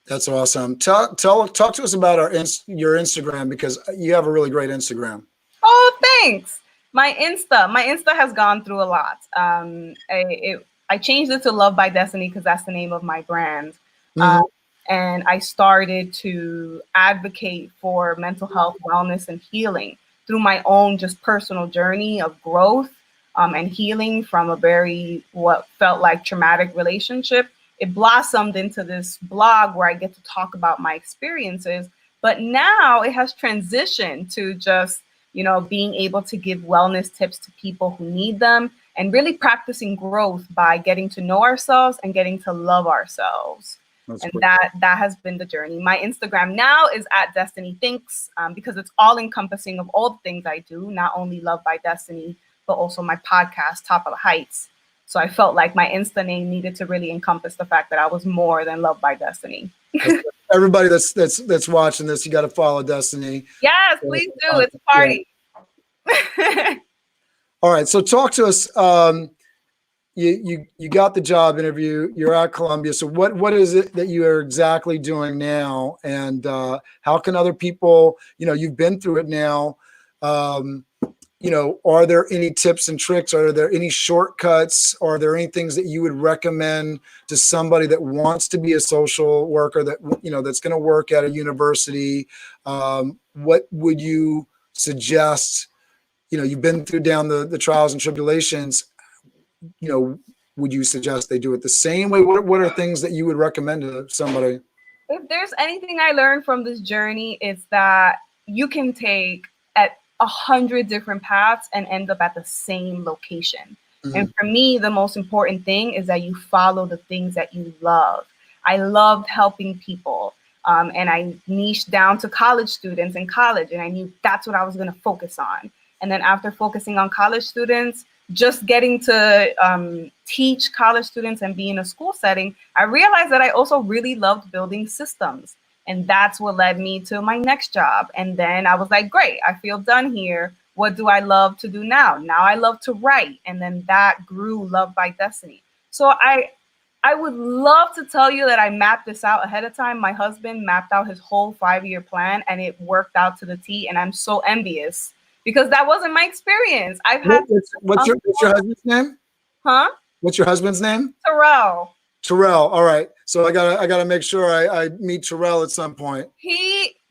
That's awesome. Talk to us about your Instagram, because you have a really great Instagram. Oh, thanks. My Insta has gone through a lot. I changed it to Love by Destiny because that's the name of my brand. And I started to advocate for mental health, wellness, and healing through my own just personal journey of growth and healing from a what felt like traumatic relationship. It blossomed into this blog where I get to talk about my experiences. But now it has transitioned to just, being able to give wellness tips to people who need them and really practicing growth by getting to know ourselves and getting to love ourselves. That's and cool. that has been the journey. My Instagram now is @DestinyThinks because it's all encompassing of all the things I do, not only Love by Destiny, but also my podcast, Top of the Heights. So I felt like my Insta name needed to really encompass the fact that I was more than Love by Destiny. Everybody that's watching this, you got to follow Destiny. Yes, please do. It's a party. Yeah. All right. So talk to us. You got the job interview. You're at Columbia. So what is it that you are exactly doing now, and how can other people? You've been through it now. Are there any tips and tricks? Are there any shortcuts? Are there any things that you would recommend to somebody that wants to be a social worker that that's going to work at a university? What would you suggest? You've been through down the trials and tribulations. Would you suggest they do it the same way? What are things that you would recommend to somebody? If there's anything I learned from this journey, it's that you can take at 100 different paths and end up at the same location. Mm-hmm. And for me, the most important thing is that you follow the things that you love. I loved helping people. And I niched down to college students in college, and I knew that's what I was going to focus on. And then after focusing on college students, just getting to teach college students and be in a school setting, I realized that I also really loved building systems. And that's what led me to my next job. And then I was like, great, I feel done here. What do I love to do now? Now I love to write. And then that grew Love by Destiny. So I would love to tell you that I mapped this out ahead of time. My husband mapped out his whole 5-year plan and it worked out to the T. And I'm so envious because that wasn't my experience. I've had. What's your husband's name? Huh? What's your husband's name? Terrell. Terrell. All right. So I gotta make sure I meet Terrell at some point.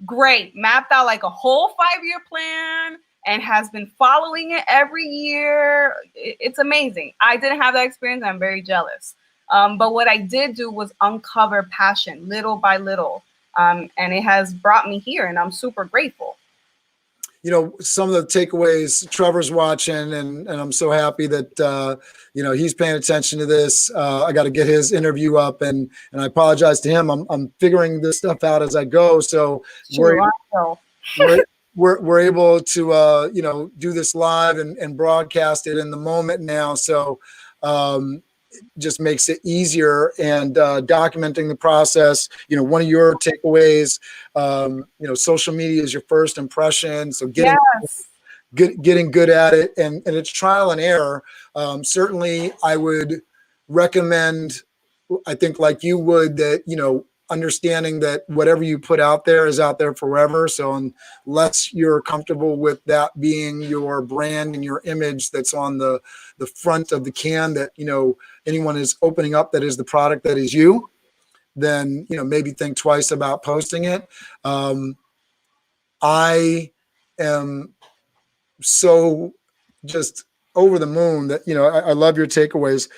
Great. Mapped out like a whole 5-year plan and has been following it every year. It's amazing. I didn't have that experience. I'm very jealous. But what I did do was uncover passion little by little. And it has brought me here, and I'm super grateful. Some of the takeaways, Trevor's watching, and I'm so happy that, he's paying attention to this. I got to get his interview up, and I apologize to him. I'm figuring this stuff out as I go. So we're able to, do this live and broadcast it in the moment now. So, just makes it easier, and documenting the process. One of your takeaways, social media is your first impression. So getting good at it, and it's trial and error. Certainly I would recommend, I think like you would, that, understanding that whatever you put out there is out there forever. So unless you're comfortable with that being your brand and your image that's on the front of the can, that, anyone is opening up, that is the product that is you, then, maybe think twice about posting it. I am so just over the moon that, I love your takeaways.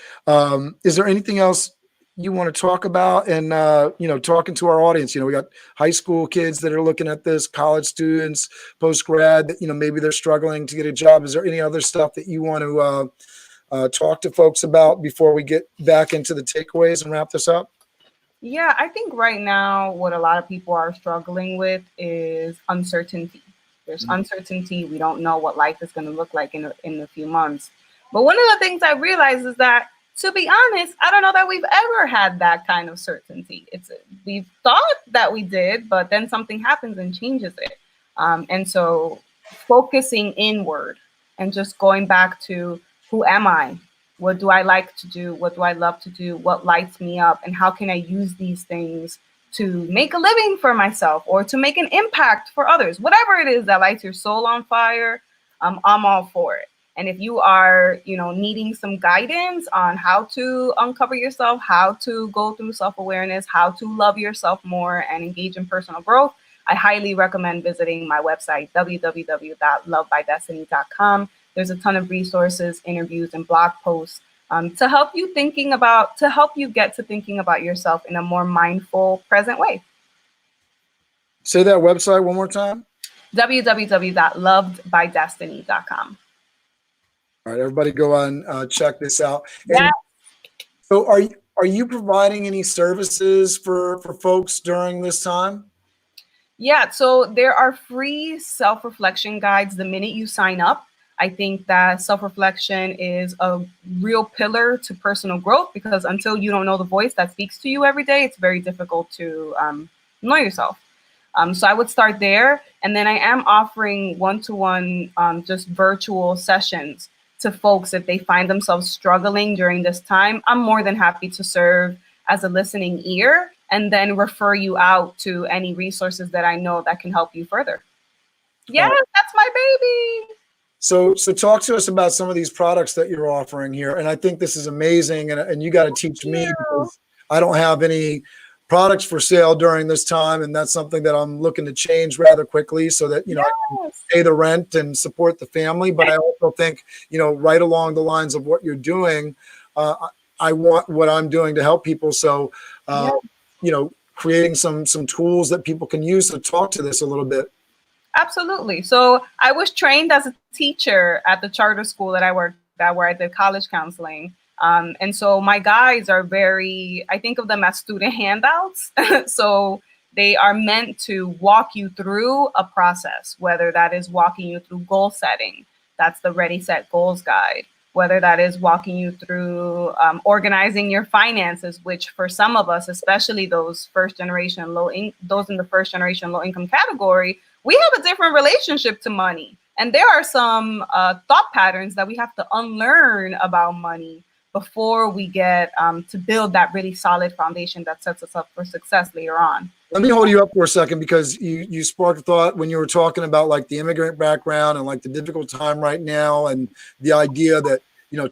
Is there anything else you want to talk about? And, talking to our audience, we got high school kids that are looking at this, college students, post-grad, that, maybe they're struggling to get a job. Is there any other stuff that you want to talk to folks about before we get back into the takeaways and wrap this up? Yeah, I think right now what a lot of people are struggling with is uncertainty. There's uncertainty. We don't know what life is going to look like in a few months. But one of the things I realized is that, to be honest, I don't know that we've ever had that kind of certainty. We've thought that we did, but then something happens and changes it. And so focusing inward and just going back to, who am I? What do I like to do? What do I love to do? What lights me up? And how can I use these things to make a living for myself or to make an impact for others? Whatever it is that lights your soul on fire, I'm all for it. And if you are, needing some guidance on how to uncover yourself, how to go through self-awareness, how to love yourself more and engage in personal growth, I highly recommend visiting my website, www.lovebydestiny.com. There's a ton of resources, interviews, and blog posts to help you get to thinking about yourself in a more mindful, present way. Say that website one more time. www.lovedbydestiny.com. All right, everybody go on, check this out. Yeah. And so are you providing any services for folks during this time? Yeah, so there are free self-reflection guides the minute you sign up. I think that self-reflection is a real pillar to personal growth, because until you don't know the voice that speaks to you every day, it's very difficult to know yourself. So I would start there. And then I am offering one-to-one just virtual sessions to folks if they find themselves struggling during this time. I'm more than happy to serve as a listening ear and then refer you out to any resources that I know that can help you further. Yes, that's my baby. So talk to us about some of these products that you're offering here. And I think this is amazing. And you got to teach me, because I don't have any products for sale during this time. And that's something that I'm looking to change rather quickly so that, I can pay the rent and support the family. But I also think, right along the lines of what you're doing, I want what I'm doing to help people. So, creating some tools that people can use to talk to this a little bit. Absolutely. So I was trained as a teacher at the charter school that I worked at, where I did college counseling. And so my guides are I think of them as student handouts. So they are meant to walk you through a process, whether that is walking you through goal setting. That's the Ready, Set, Goals guide. Whether that is walking you through organizing your finances, which for some of us, especially those in the first generation low income category, we have a different relationship to money. And there are some thought patterns that we have to unlearn about money before we get to build that really solid foundation that sets us up for success later on. Let me hold you up for a second, because you sparked a thought when you were talking about like the immigrant background and like the difficult time right now, and the idea that,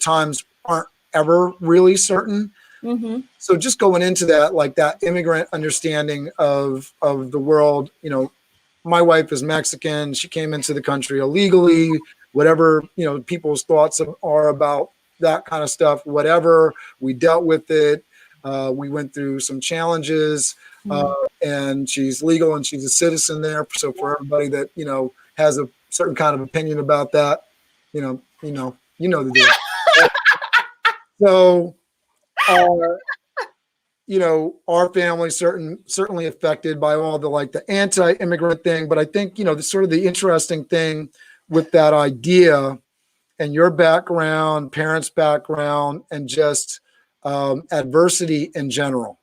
times aren't ever really certain. Mm-hmm. So just going into that, like that immigrant understanding of the world, my wife is Mexican. She came into the country illegally, whatever, people's thoughts are about that kind of stuff, whatever, we dealt with it. We went through some challenges, and she's legal and she's a citizen there. So for everybody that, has a certain kind of opinion about that, you know the deal. So, our family certainly affected by all the anti-immigrant thing. But I think, the interesting thing with that idea and your background, parents' background, and just adversity in general,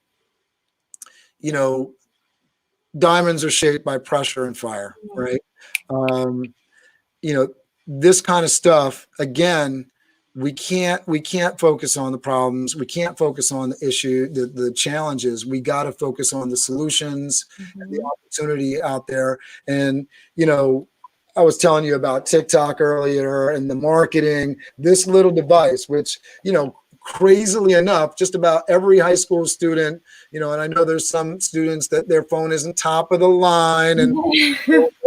diamonds are shaped by pressure and fire, right? This kind of stuff, again, we can't focus on the problems. We can't focus on the issue, the challenges. We got to focus on the solutions and the opportunity out there. And, I was telling you about TikTok earlier and the marketing, this little device, which, crazily enough, just about every high school student, and I know there's some students that their phone isn't top of the line and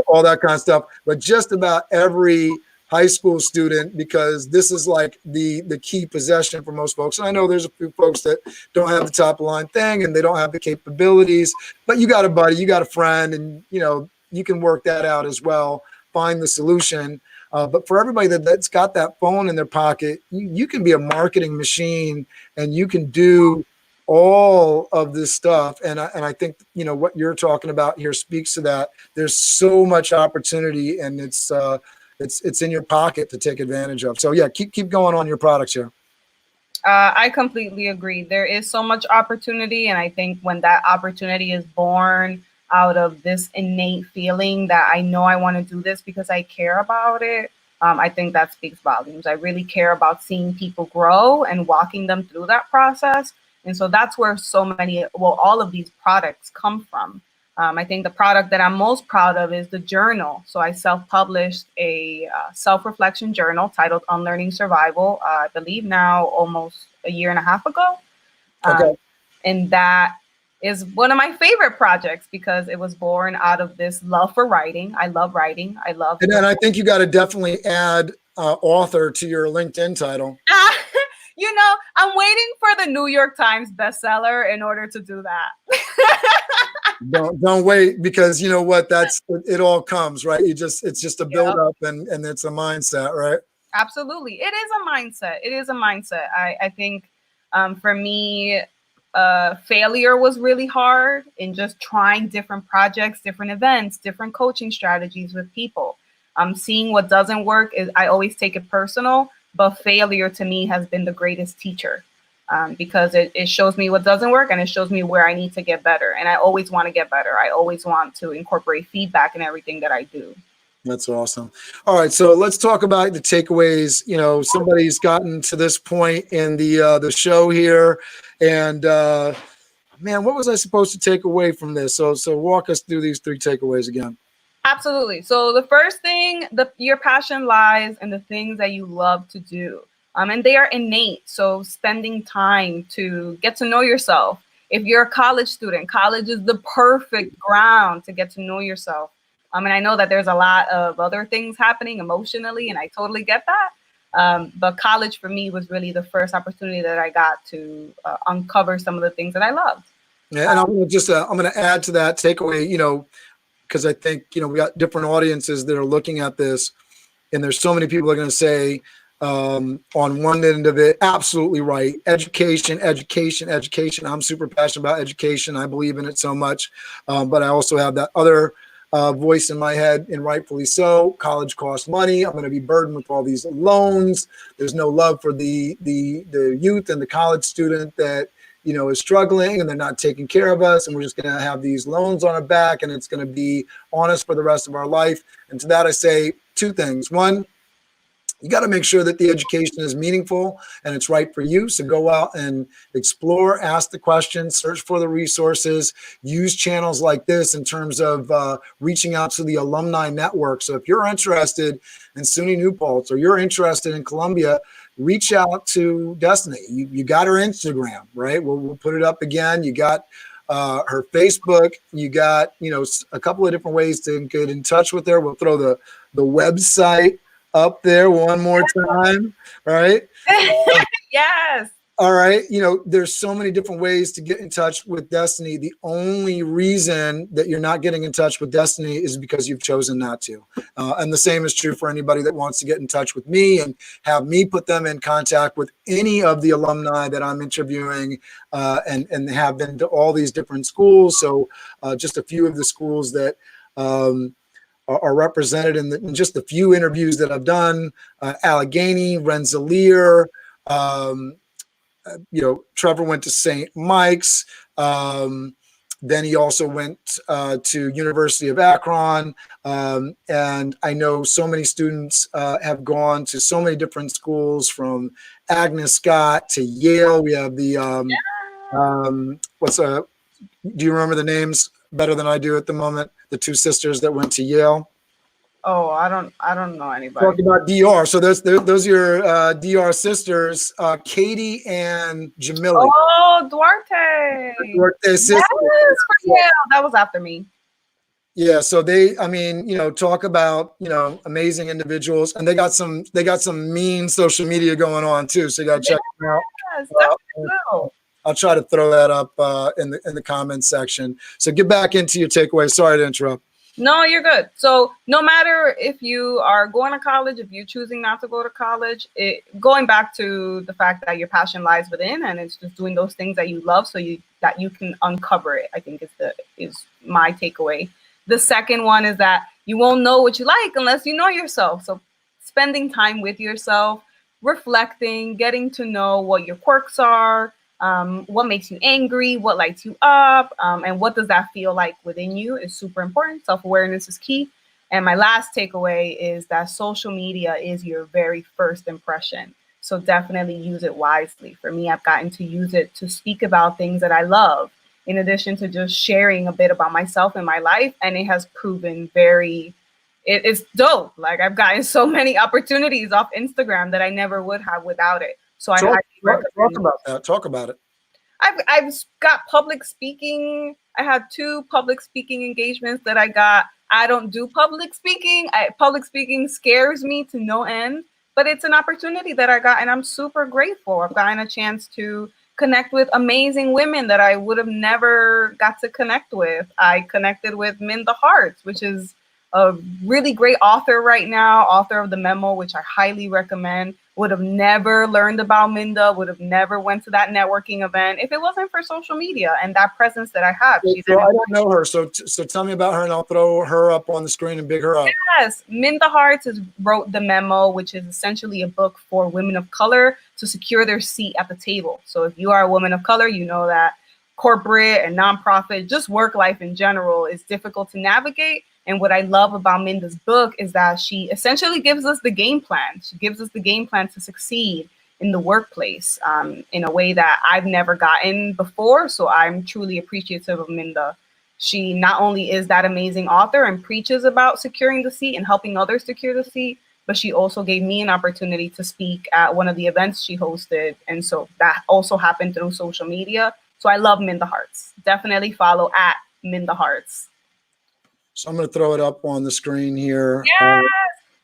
all that kind of stuff, but just about every high school student, because this is like the key possession for most folks. And I know there's a few folks that don't have the top line thing and they don't have the capabilities, but you got a buddy, you got a friend, and you can work that out as well. Find the solution. But for everybody that's got that phone in their pocket, you can be a marketing machine and you can do all of this stuff. And I think, what you're talking about here speaks to that. There's so much opportunity, and it's in your pocket to take advantage of. So yeah, keep going on your products here. I completely agree. There is so much opportunity. And I think when that opportunity is born out of this innate feeling that I know I want to do this because I care about it, I think that speaks volumes. I really care about seeing people grow and walking them through that process. And so that's where all of these products come from. I think the product that I'm most proud of is the journal. So I self-published a self-reflection journal titled Unlearning Survival, I believe now almost a year and a half ago. Okay. And that is one of my favorite projects because it was born out of this love for writing. I love writing. And then I think you got to definitely add author to your LinkedIn title. I'm waiting for the New York Times bestseller in order to do that. Don't wait, because you know what? It all comes, right? It's just a build up, and it's a mindset, right? Absolutely. It is a mindset. It is a mindset. I think for me, failure was really hard in just trying different projects, different events, different coaching strategies with people. Seeing what doesn't work I always take it personal, but failure to me has been the greatest teacher because it shows me what doesn't work and it shows me where I need to get better. And I always want to get better. I always want to incorporate feedback in everything that I do. That's awesome. All right, so let's talk about the takeaways. Somebody's gotten to this point in the show here, and man, what was I supposed to take away from this? So walk us through these 3 takeaways again. Absolutely. So the first thing, your passion lies in the things that you love to do. And they are innate. So spending time to get to know yourself. If you're a college student, college is the perfect ground to get to know yourself. And I know that there's a lot of other things happening emotionally, and I totally get that. But college for me was really the first opportunity that I got to uncover some of the things that I loved. Yeah, and I'm going to add to that takeaway, because I think, we got different audiences that are looking at this, and there's so many people are going to say on one end of it, absolutely right. Education. I'm super passionate about education. I believe in it so much. But I also have that other voice in my head, and rightfully so. College costs money. I'm going to be burdened with all these loans. There's no love for the youth and the college student that is struggling, and they're not taking care of us, and we're just going to have these loans on our back, and it's going to be on us for the rest of our life. And to that I say 2 things. One, you got to make sure that the education is meaningful and it's right for you. So go out and explore, ask the questions, search for the resources, use channels like this in terms of reaching out to the alumni network. So if you're interested in SUNY New Paltz, or you're interested in Columbia, reach out to Destiny. You got her Instagram, right? We'll put it up again. You got her Facebook. You got, a couple of different ways to get in touch with her. We'll throw the website up there one more time, right? Yes. All right. There's so many different ways to get in touch with Destiny. The only reason that you're not getting in touch with Destiny is because you've chosen not to. And the same is true for anybody that wants to get in touch with me and have me put them in contact with any of the alumni that I'm interviewing and have been to all these different schools. So just a few of the schools that are represented in just the few interviews that I've done: Allegheny, Rensselaer. Trevor went to St. Mike's. Then he also went to University of Akron. And I know so many students have gone to so many different schools, from Agnes Scott to Yale. We have the do you remember the names better than I do at the moment? The 2 sisters that went to Yale. Oh, I don't know anybody. Talking about DR. So those are your DR sisters, Katie and Jamila. Oh, Duarte. Duarte sisters. Yes, for Yale. That was after me. Yeah, so I mean, talk about, amazing individuals, and they got some mean social media going on too. So you got to check them out. Yes, definitely will. I'll try to throw that up in the comments section. So get back into your takeaway. Sorry to interrupt. No, you're good. So no matter if you are going to college, if you're choosing not to go to college, going back to the fact that your passion lies within, and it's just doing those things that you love, so that you can uncover it, I think is my takeaway. The second one is that you won't know what you like unless you know yourself. So spending time with yourself, reflecting, getting to know what your quirks are, what makes you angry, what lights you up, and what does that feel like within you is super important. Self-awareness is key. And my last takeaway is that social media is your very first impression. So definitely use it wisely. For me, I've gotten to use it to speak about things that I love, in addition to just sharing a bit about myself and my life. And it has proven it's dope. Like, I've gotten so many opportunities off Instagram that I never would have without it. So I highly recommend. Talk about that. Talk about it. I've got public speaking. I had 2 public speaking engagements that I got. I don't do public speaking. Public speaking scares me to no end, but it's an opportunity that I got, and I'm super grateful. I've gotten a chance to connect with amazing women that I would have never got to connect with. I connected with Minda Harts, which is a really great author right now, author of The Memo, which I highly recommend. Would have never learned about Minda, would have never went to that networking event if it wasn't for social media and that presence that I have. So I don't know her, so tell me about her, and I'll throw her up on the screen and big her up. Yes, Minda Harts wrote The Memo, which is essentially a book for women of color to secure their seat at the table. So if you are a woman of color, you know that corporate and nonprofit, just work life in general, is difficult to navigate. And what I love about Minda's book is that she essentially gives us the game plan. She gives us the game plan to succeed in the workplace in a way that I've never gotten before. So I'm truly appreciative of Minda. She not only is that amazing author and preaches about securing the seat and helping others secure the seat, but she also gave me an opportunity to speak at one of the events she hosted. And so that also happened through social media. So I love Minda Harts. Definitely follow at Minda Harts. So I'm going to throw it up on the screen here. Yes,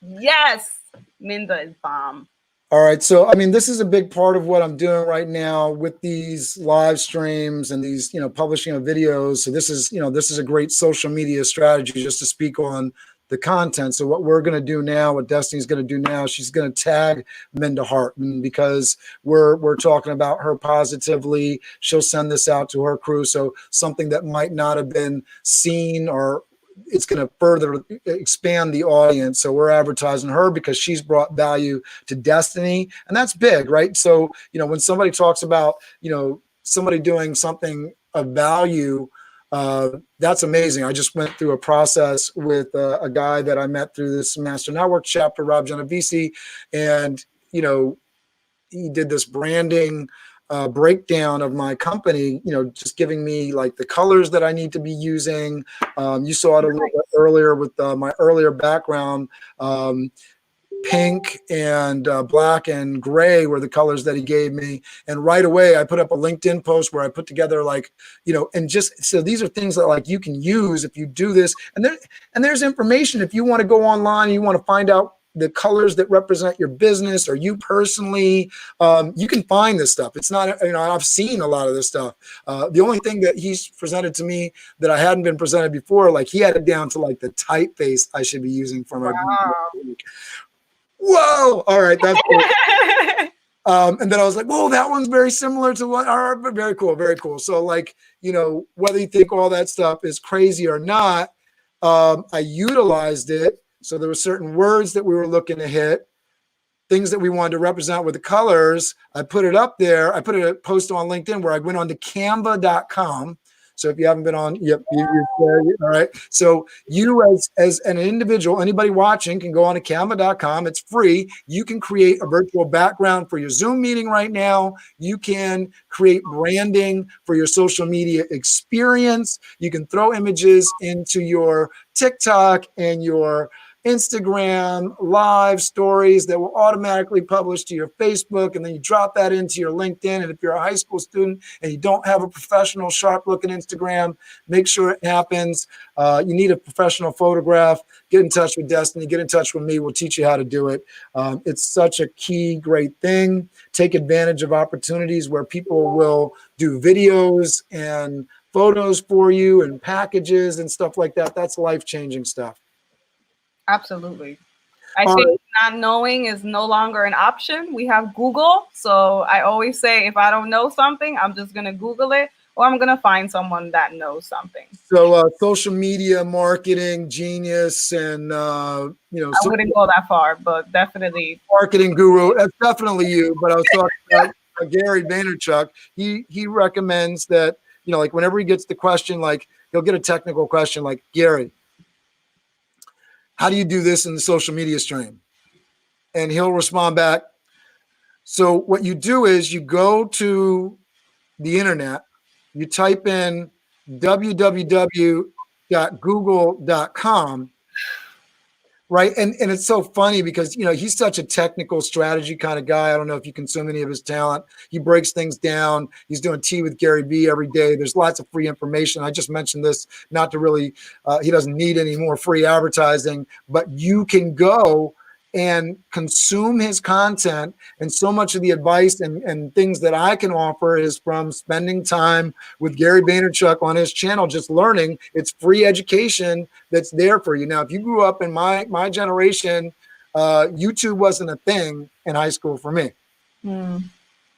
yes, Minda is bomb. All right. So, I mean, this is a big part of what I'm doing right now with these live streams and these, publishing of videos. So this is a great social media strategy just to speak on the content. So what we're going to do now, what Destiny's going to do now, she's going to tag Minda Hartman because we're talking about her positively. She'll send this out to her crew. So something that might not have been seen, or it's going to further expand the audience. So we're advertising her because she's brought value to Destiny, and that's big, right? So, when somebody talks about, somebody doing something of value, that's amazing. I just went through a process with a guy that I met through this Master Network chapter, Rob Genovese, and, he did this branding breakdown of my company, just giving me like the colors that I need to be using. You saw it a little bit earlier with my earlier background. Pink and black and gray were the colors that he gave me. And right away, I put up a LinkedIn post where I put together and just, so these are things that you can use if you do this. And there's information if you want to go online, you want to find out the colors that represent your business or you personally, you can find this stuff. It's not, I've seen a lot of this stuff. The only thing that he's presented to me that I hadn't been presented before, he had it down to the typeface I should be using for my. Wow. Whoa! All right, that's cool. And then I was like, whoa, that one's very similar to what. All right, very cool, very cool. So whether you think all that stuff is crazy or not, I utilized it. So there were certain words that we were looking to hit, things that we wanted to represent with the colors. I put it up there. I put a post on LinkedIn where I went on to canva.com. So if you haven't been on, yep, all right. So you as an individual, anybody watching can go on to canva.com. It's free. You can create a virtual background for your Zoom meeting right now. You can create branding for your social media experience. You can throw images into your TikTok and your Instagram live stories that will automatically publish to your Facebook, and then you drop that into your LinkedIn. And if you're a high school student and you don't have a professional, sharp-looking Instagram, make sure it happens. You need a professional photograph. Get in touch with Destiny. Get in touch with me. We'll teach you how to do it. It's such a key, great thing. Take advantage of opportunities where people will do videos and photos for you and packages and stuff like that. That's life-changing stuff. Absolutely. I think not knowing is no longer an option. We have Google. So I always say, if I don't know something, I'm just going to Google it, or I'm going to find someone that knows something. So social media marketing genius and, you know, I wouldn't go that far, but definitely. Marketing guru. That's definitely you. But I was talking about Gary Vaynerchuk. He recommends that, you know, like whenever he gets the question, like he'll get a technical question like, Gary, how do you do this in the social media stream? And he'll respond back. So what you do is you go to the internet, you type in www.google.com, right? And it's so funny because, you know, he's such a technical strategy kind of guy. I don't know if you consume any of his talent. He breaks things down. He's doing Tea with Gary V every day. There's lots of free information. I just mentioned this not to really, he doesn't need any more free advertising, but you can go and consume his content. And so much of the advice and things that I can offer is from spending time with Gary Vaynerchuk on his channel, just learning. It's free education that's there for you. Now, if you grew up in my generation, YouTube wasn't a thing in high school for me. You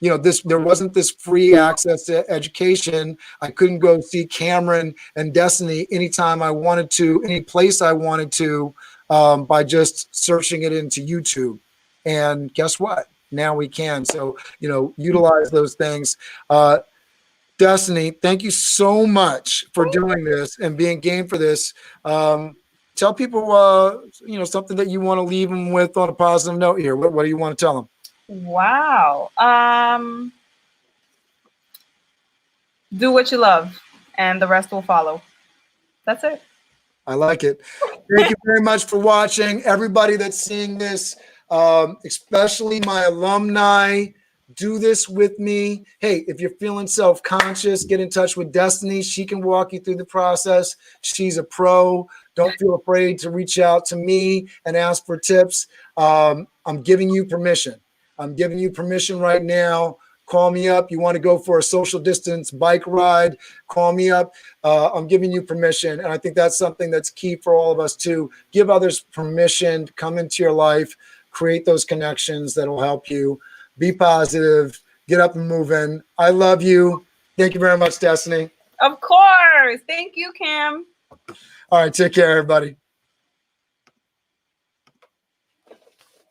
know, there wasn't this free access to education. I couldn't go see Cameron and Destiny anytime I wanted to, any place I wanted to, by just searching it into YouTube. And guess what? Now we can. So, you know, utilize those things. Destiny, thank you so much for doing this and being game for this. Tell people, you know, something that you want to leave them with on a positive note here. What do you want to tell them? Wow. Do what you love and the rest will follow. That's it. I like it. Thank you very much for watching. Everybody that's seeing this, especially my alumni, do this with me. Hey, if you're feeling self-conscious, get in touch with Destiny. She can walk you through the process. She's a pro. Don't feel afraid to reach out to me and ask for tips. I'm giving you permission. I'm giving you permission right now. Call me up. You want to go for a social distance bike ride, call me up. I'm giving you permission. And I think that's something that's key for all of us to give others permission to come into your life, create those connections that will help you. Be positive, get up and moving. I love you. Thank you very much, Destiny. Of course. Thank you, Cam. All right. Take care, everybody.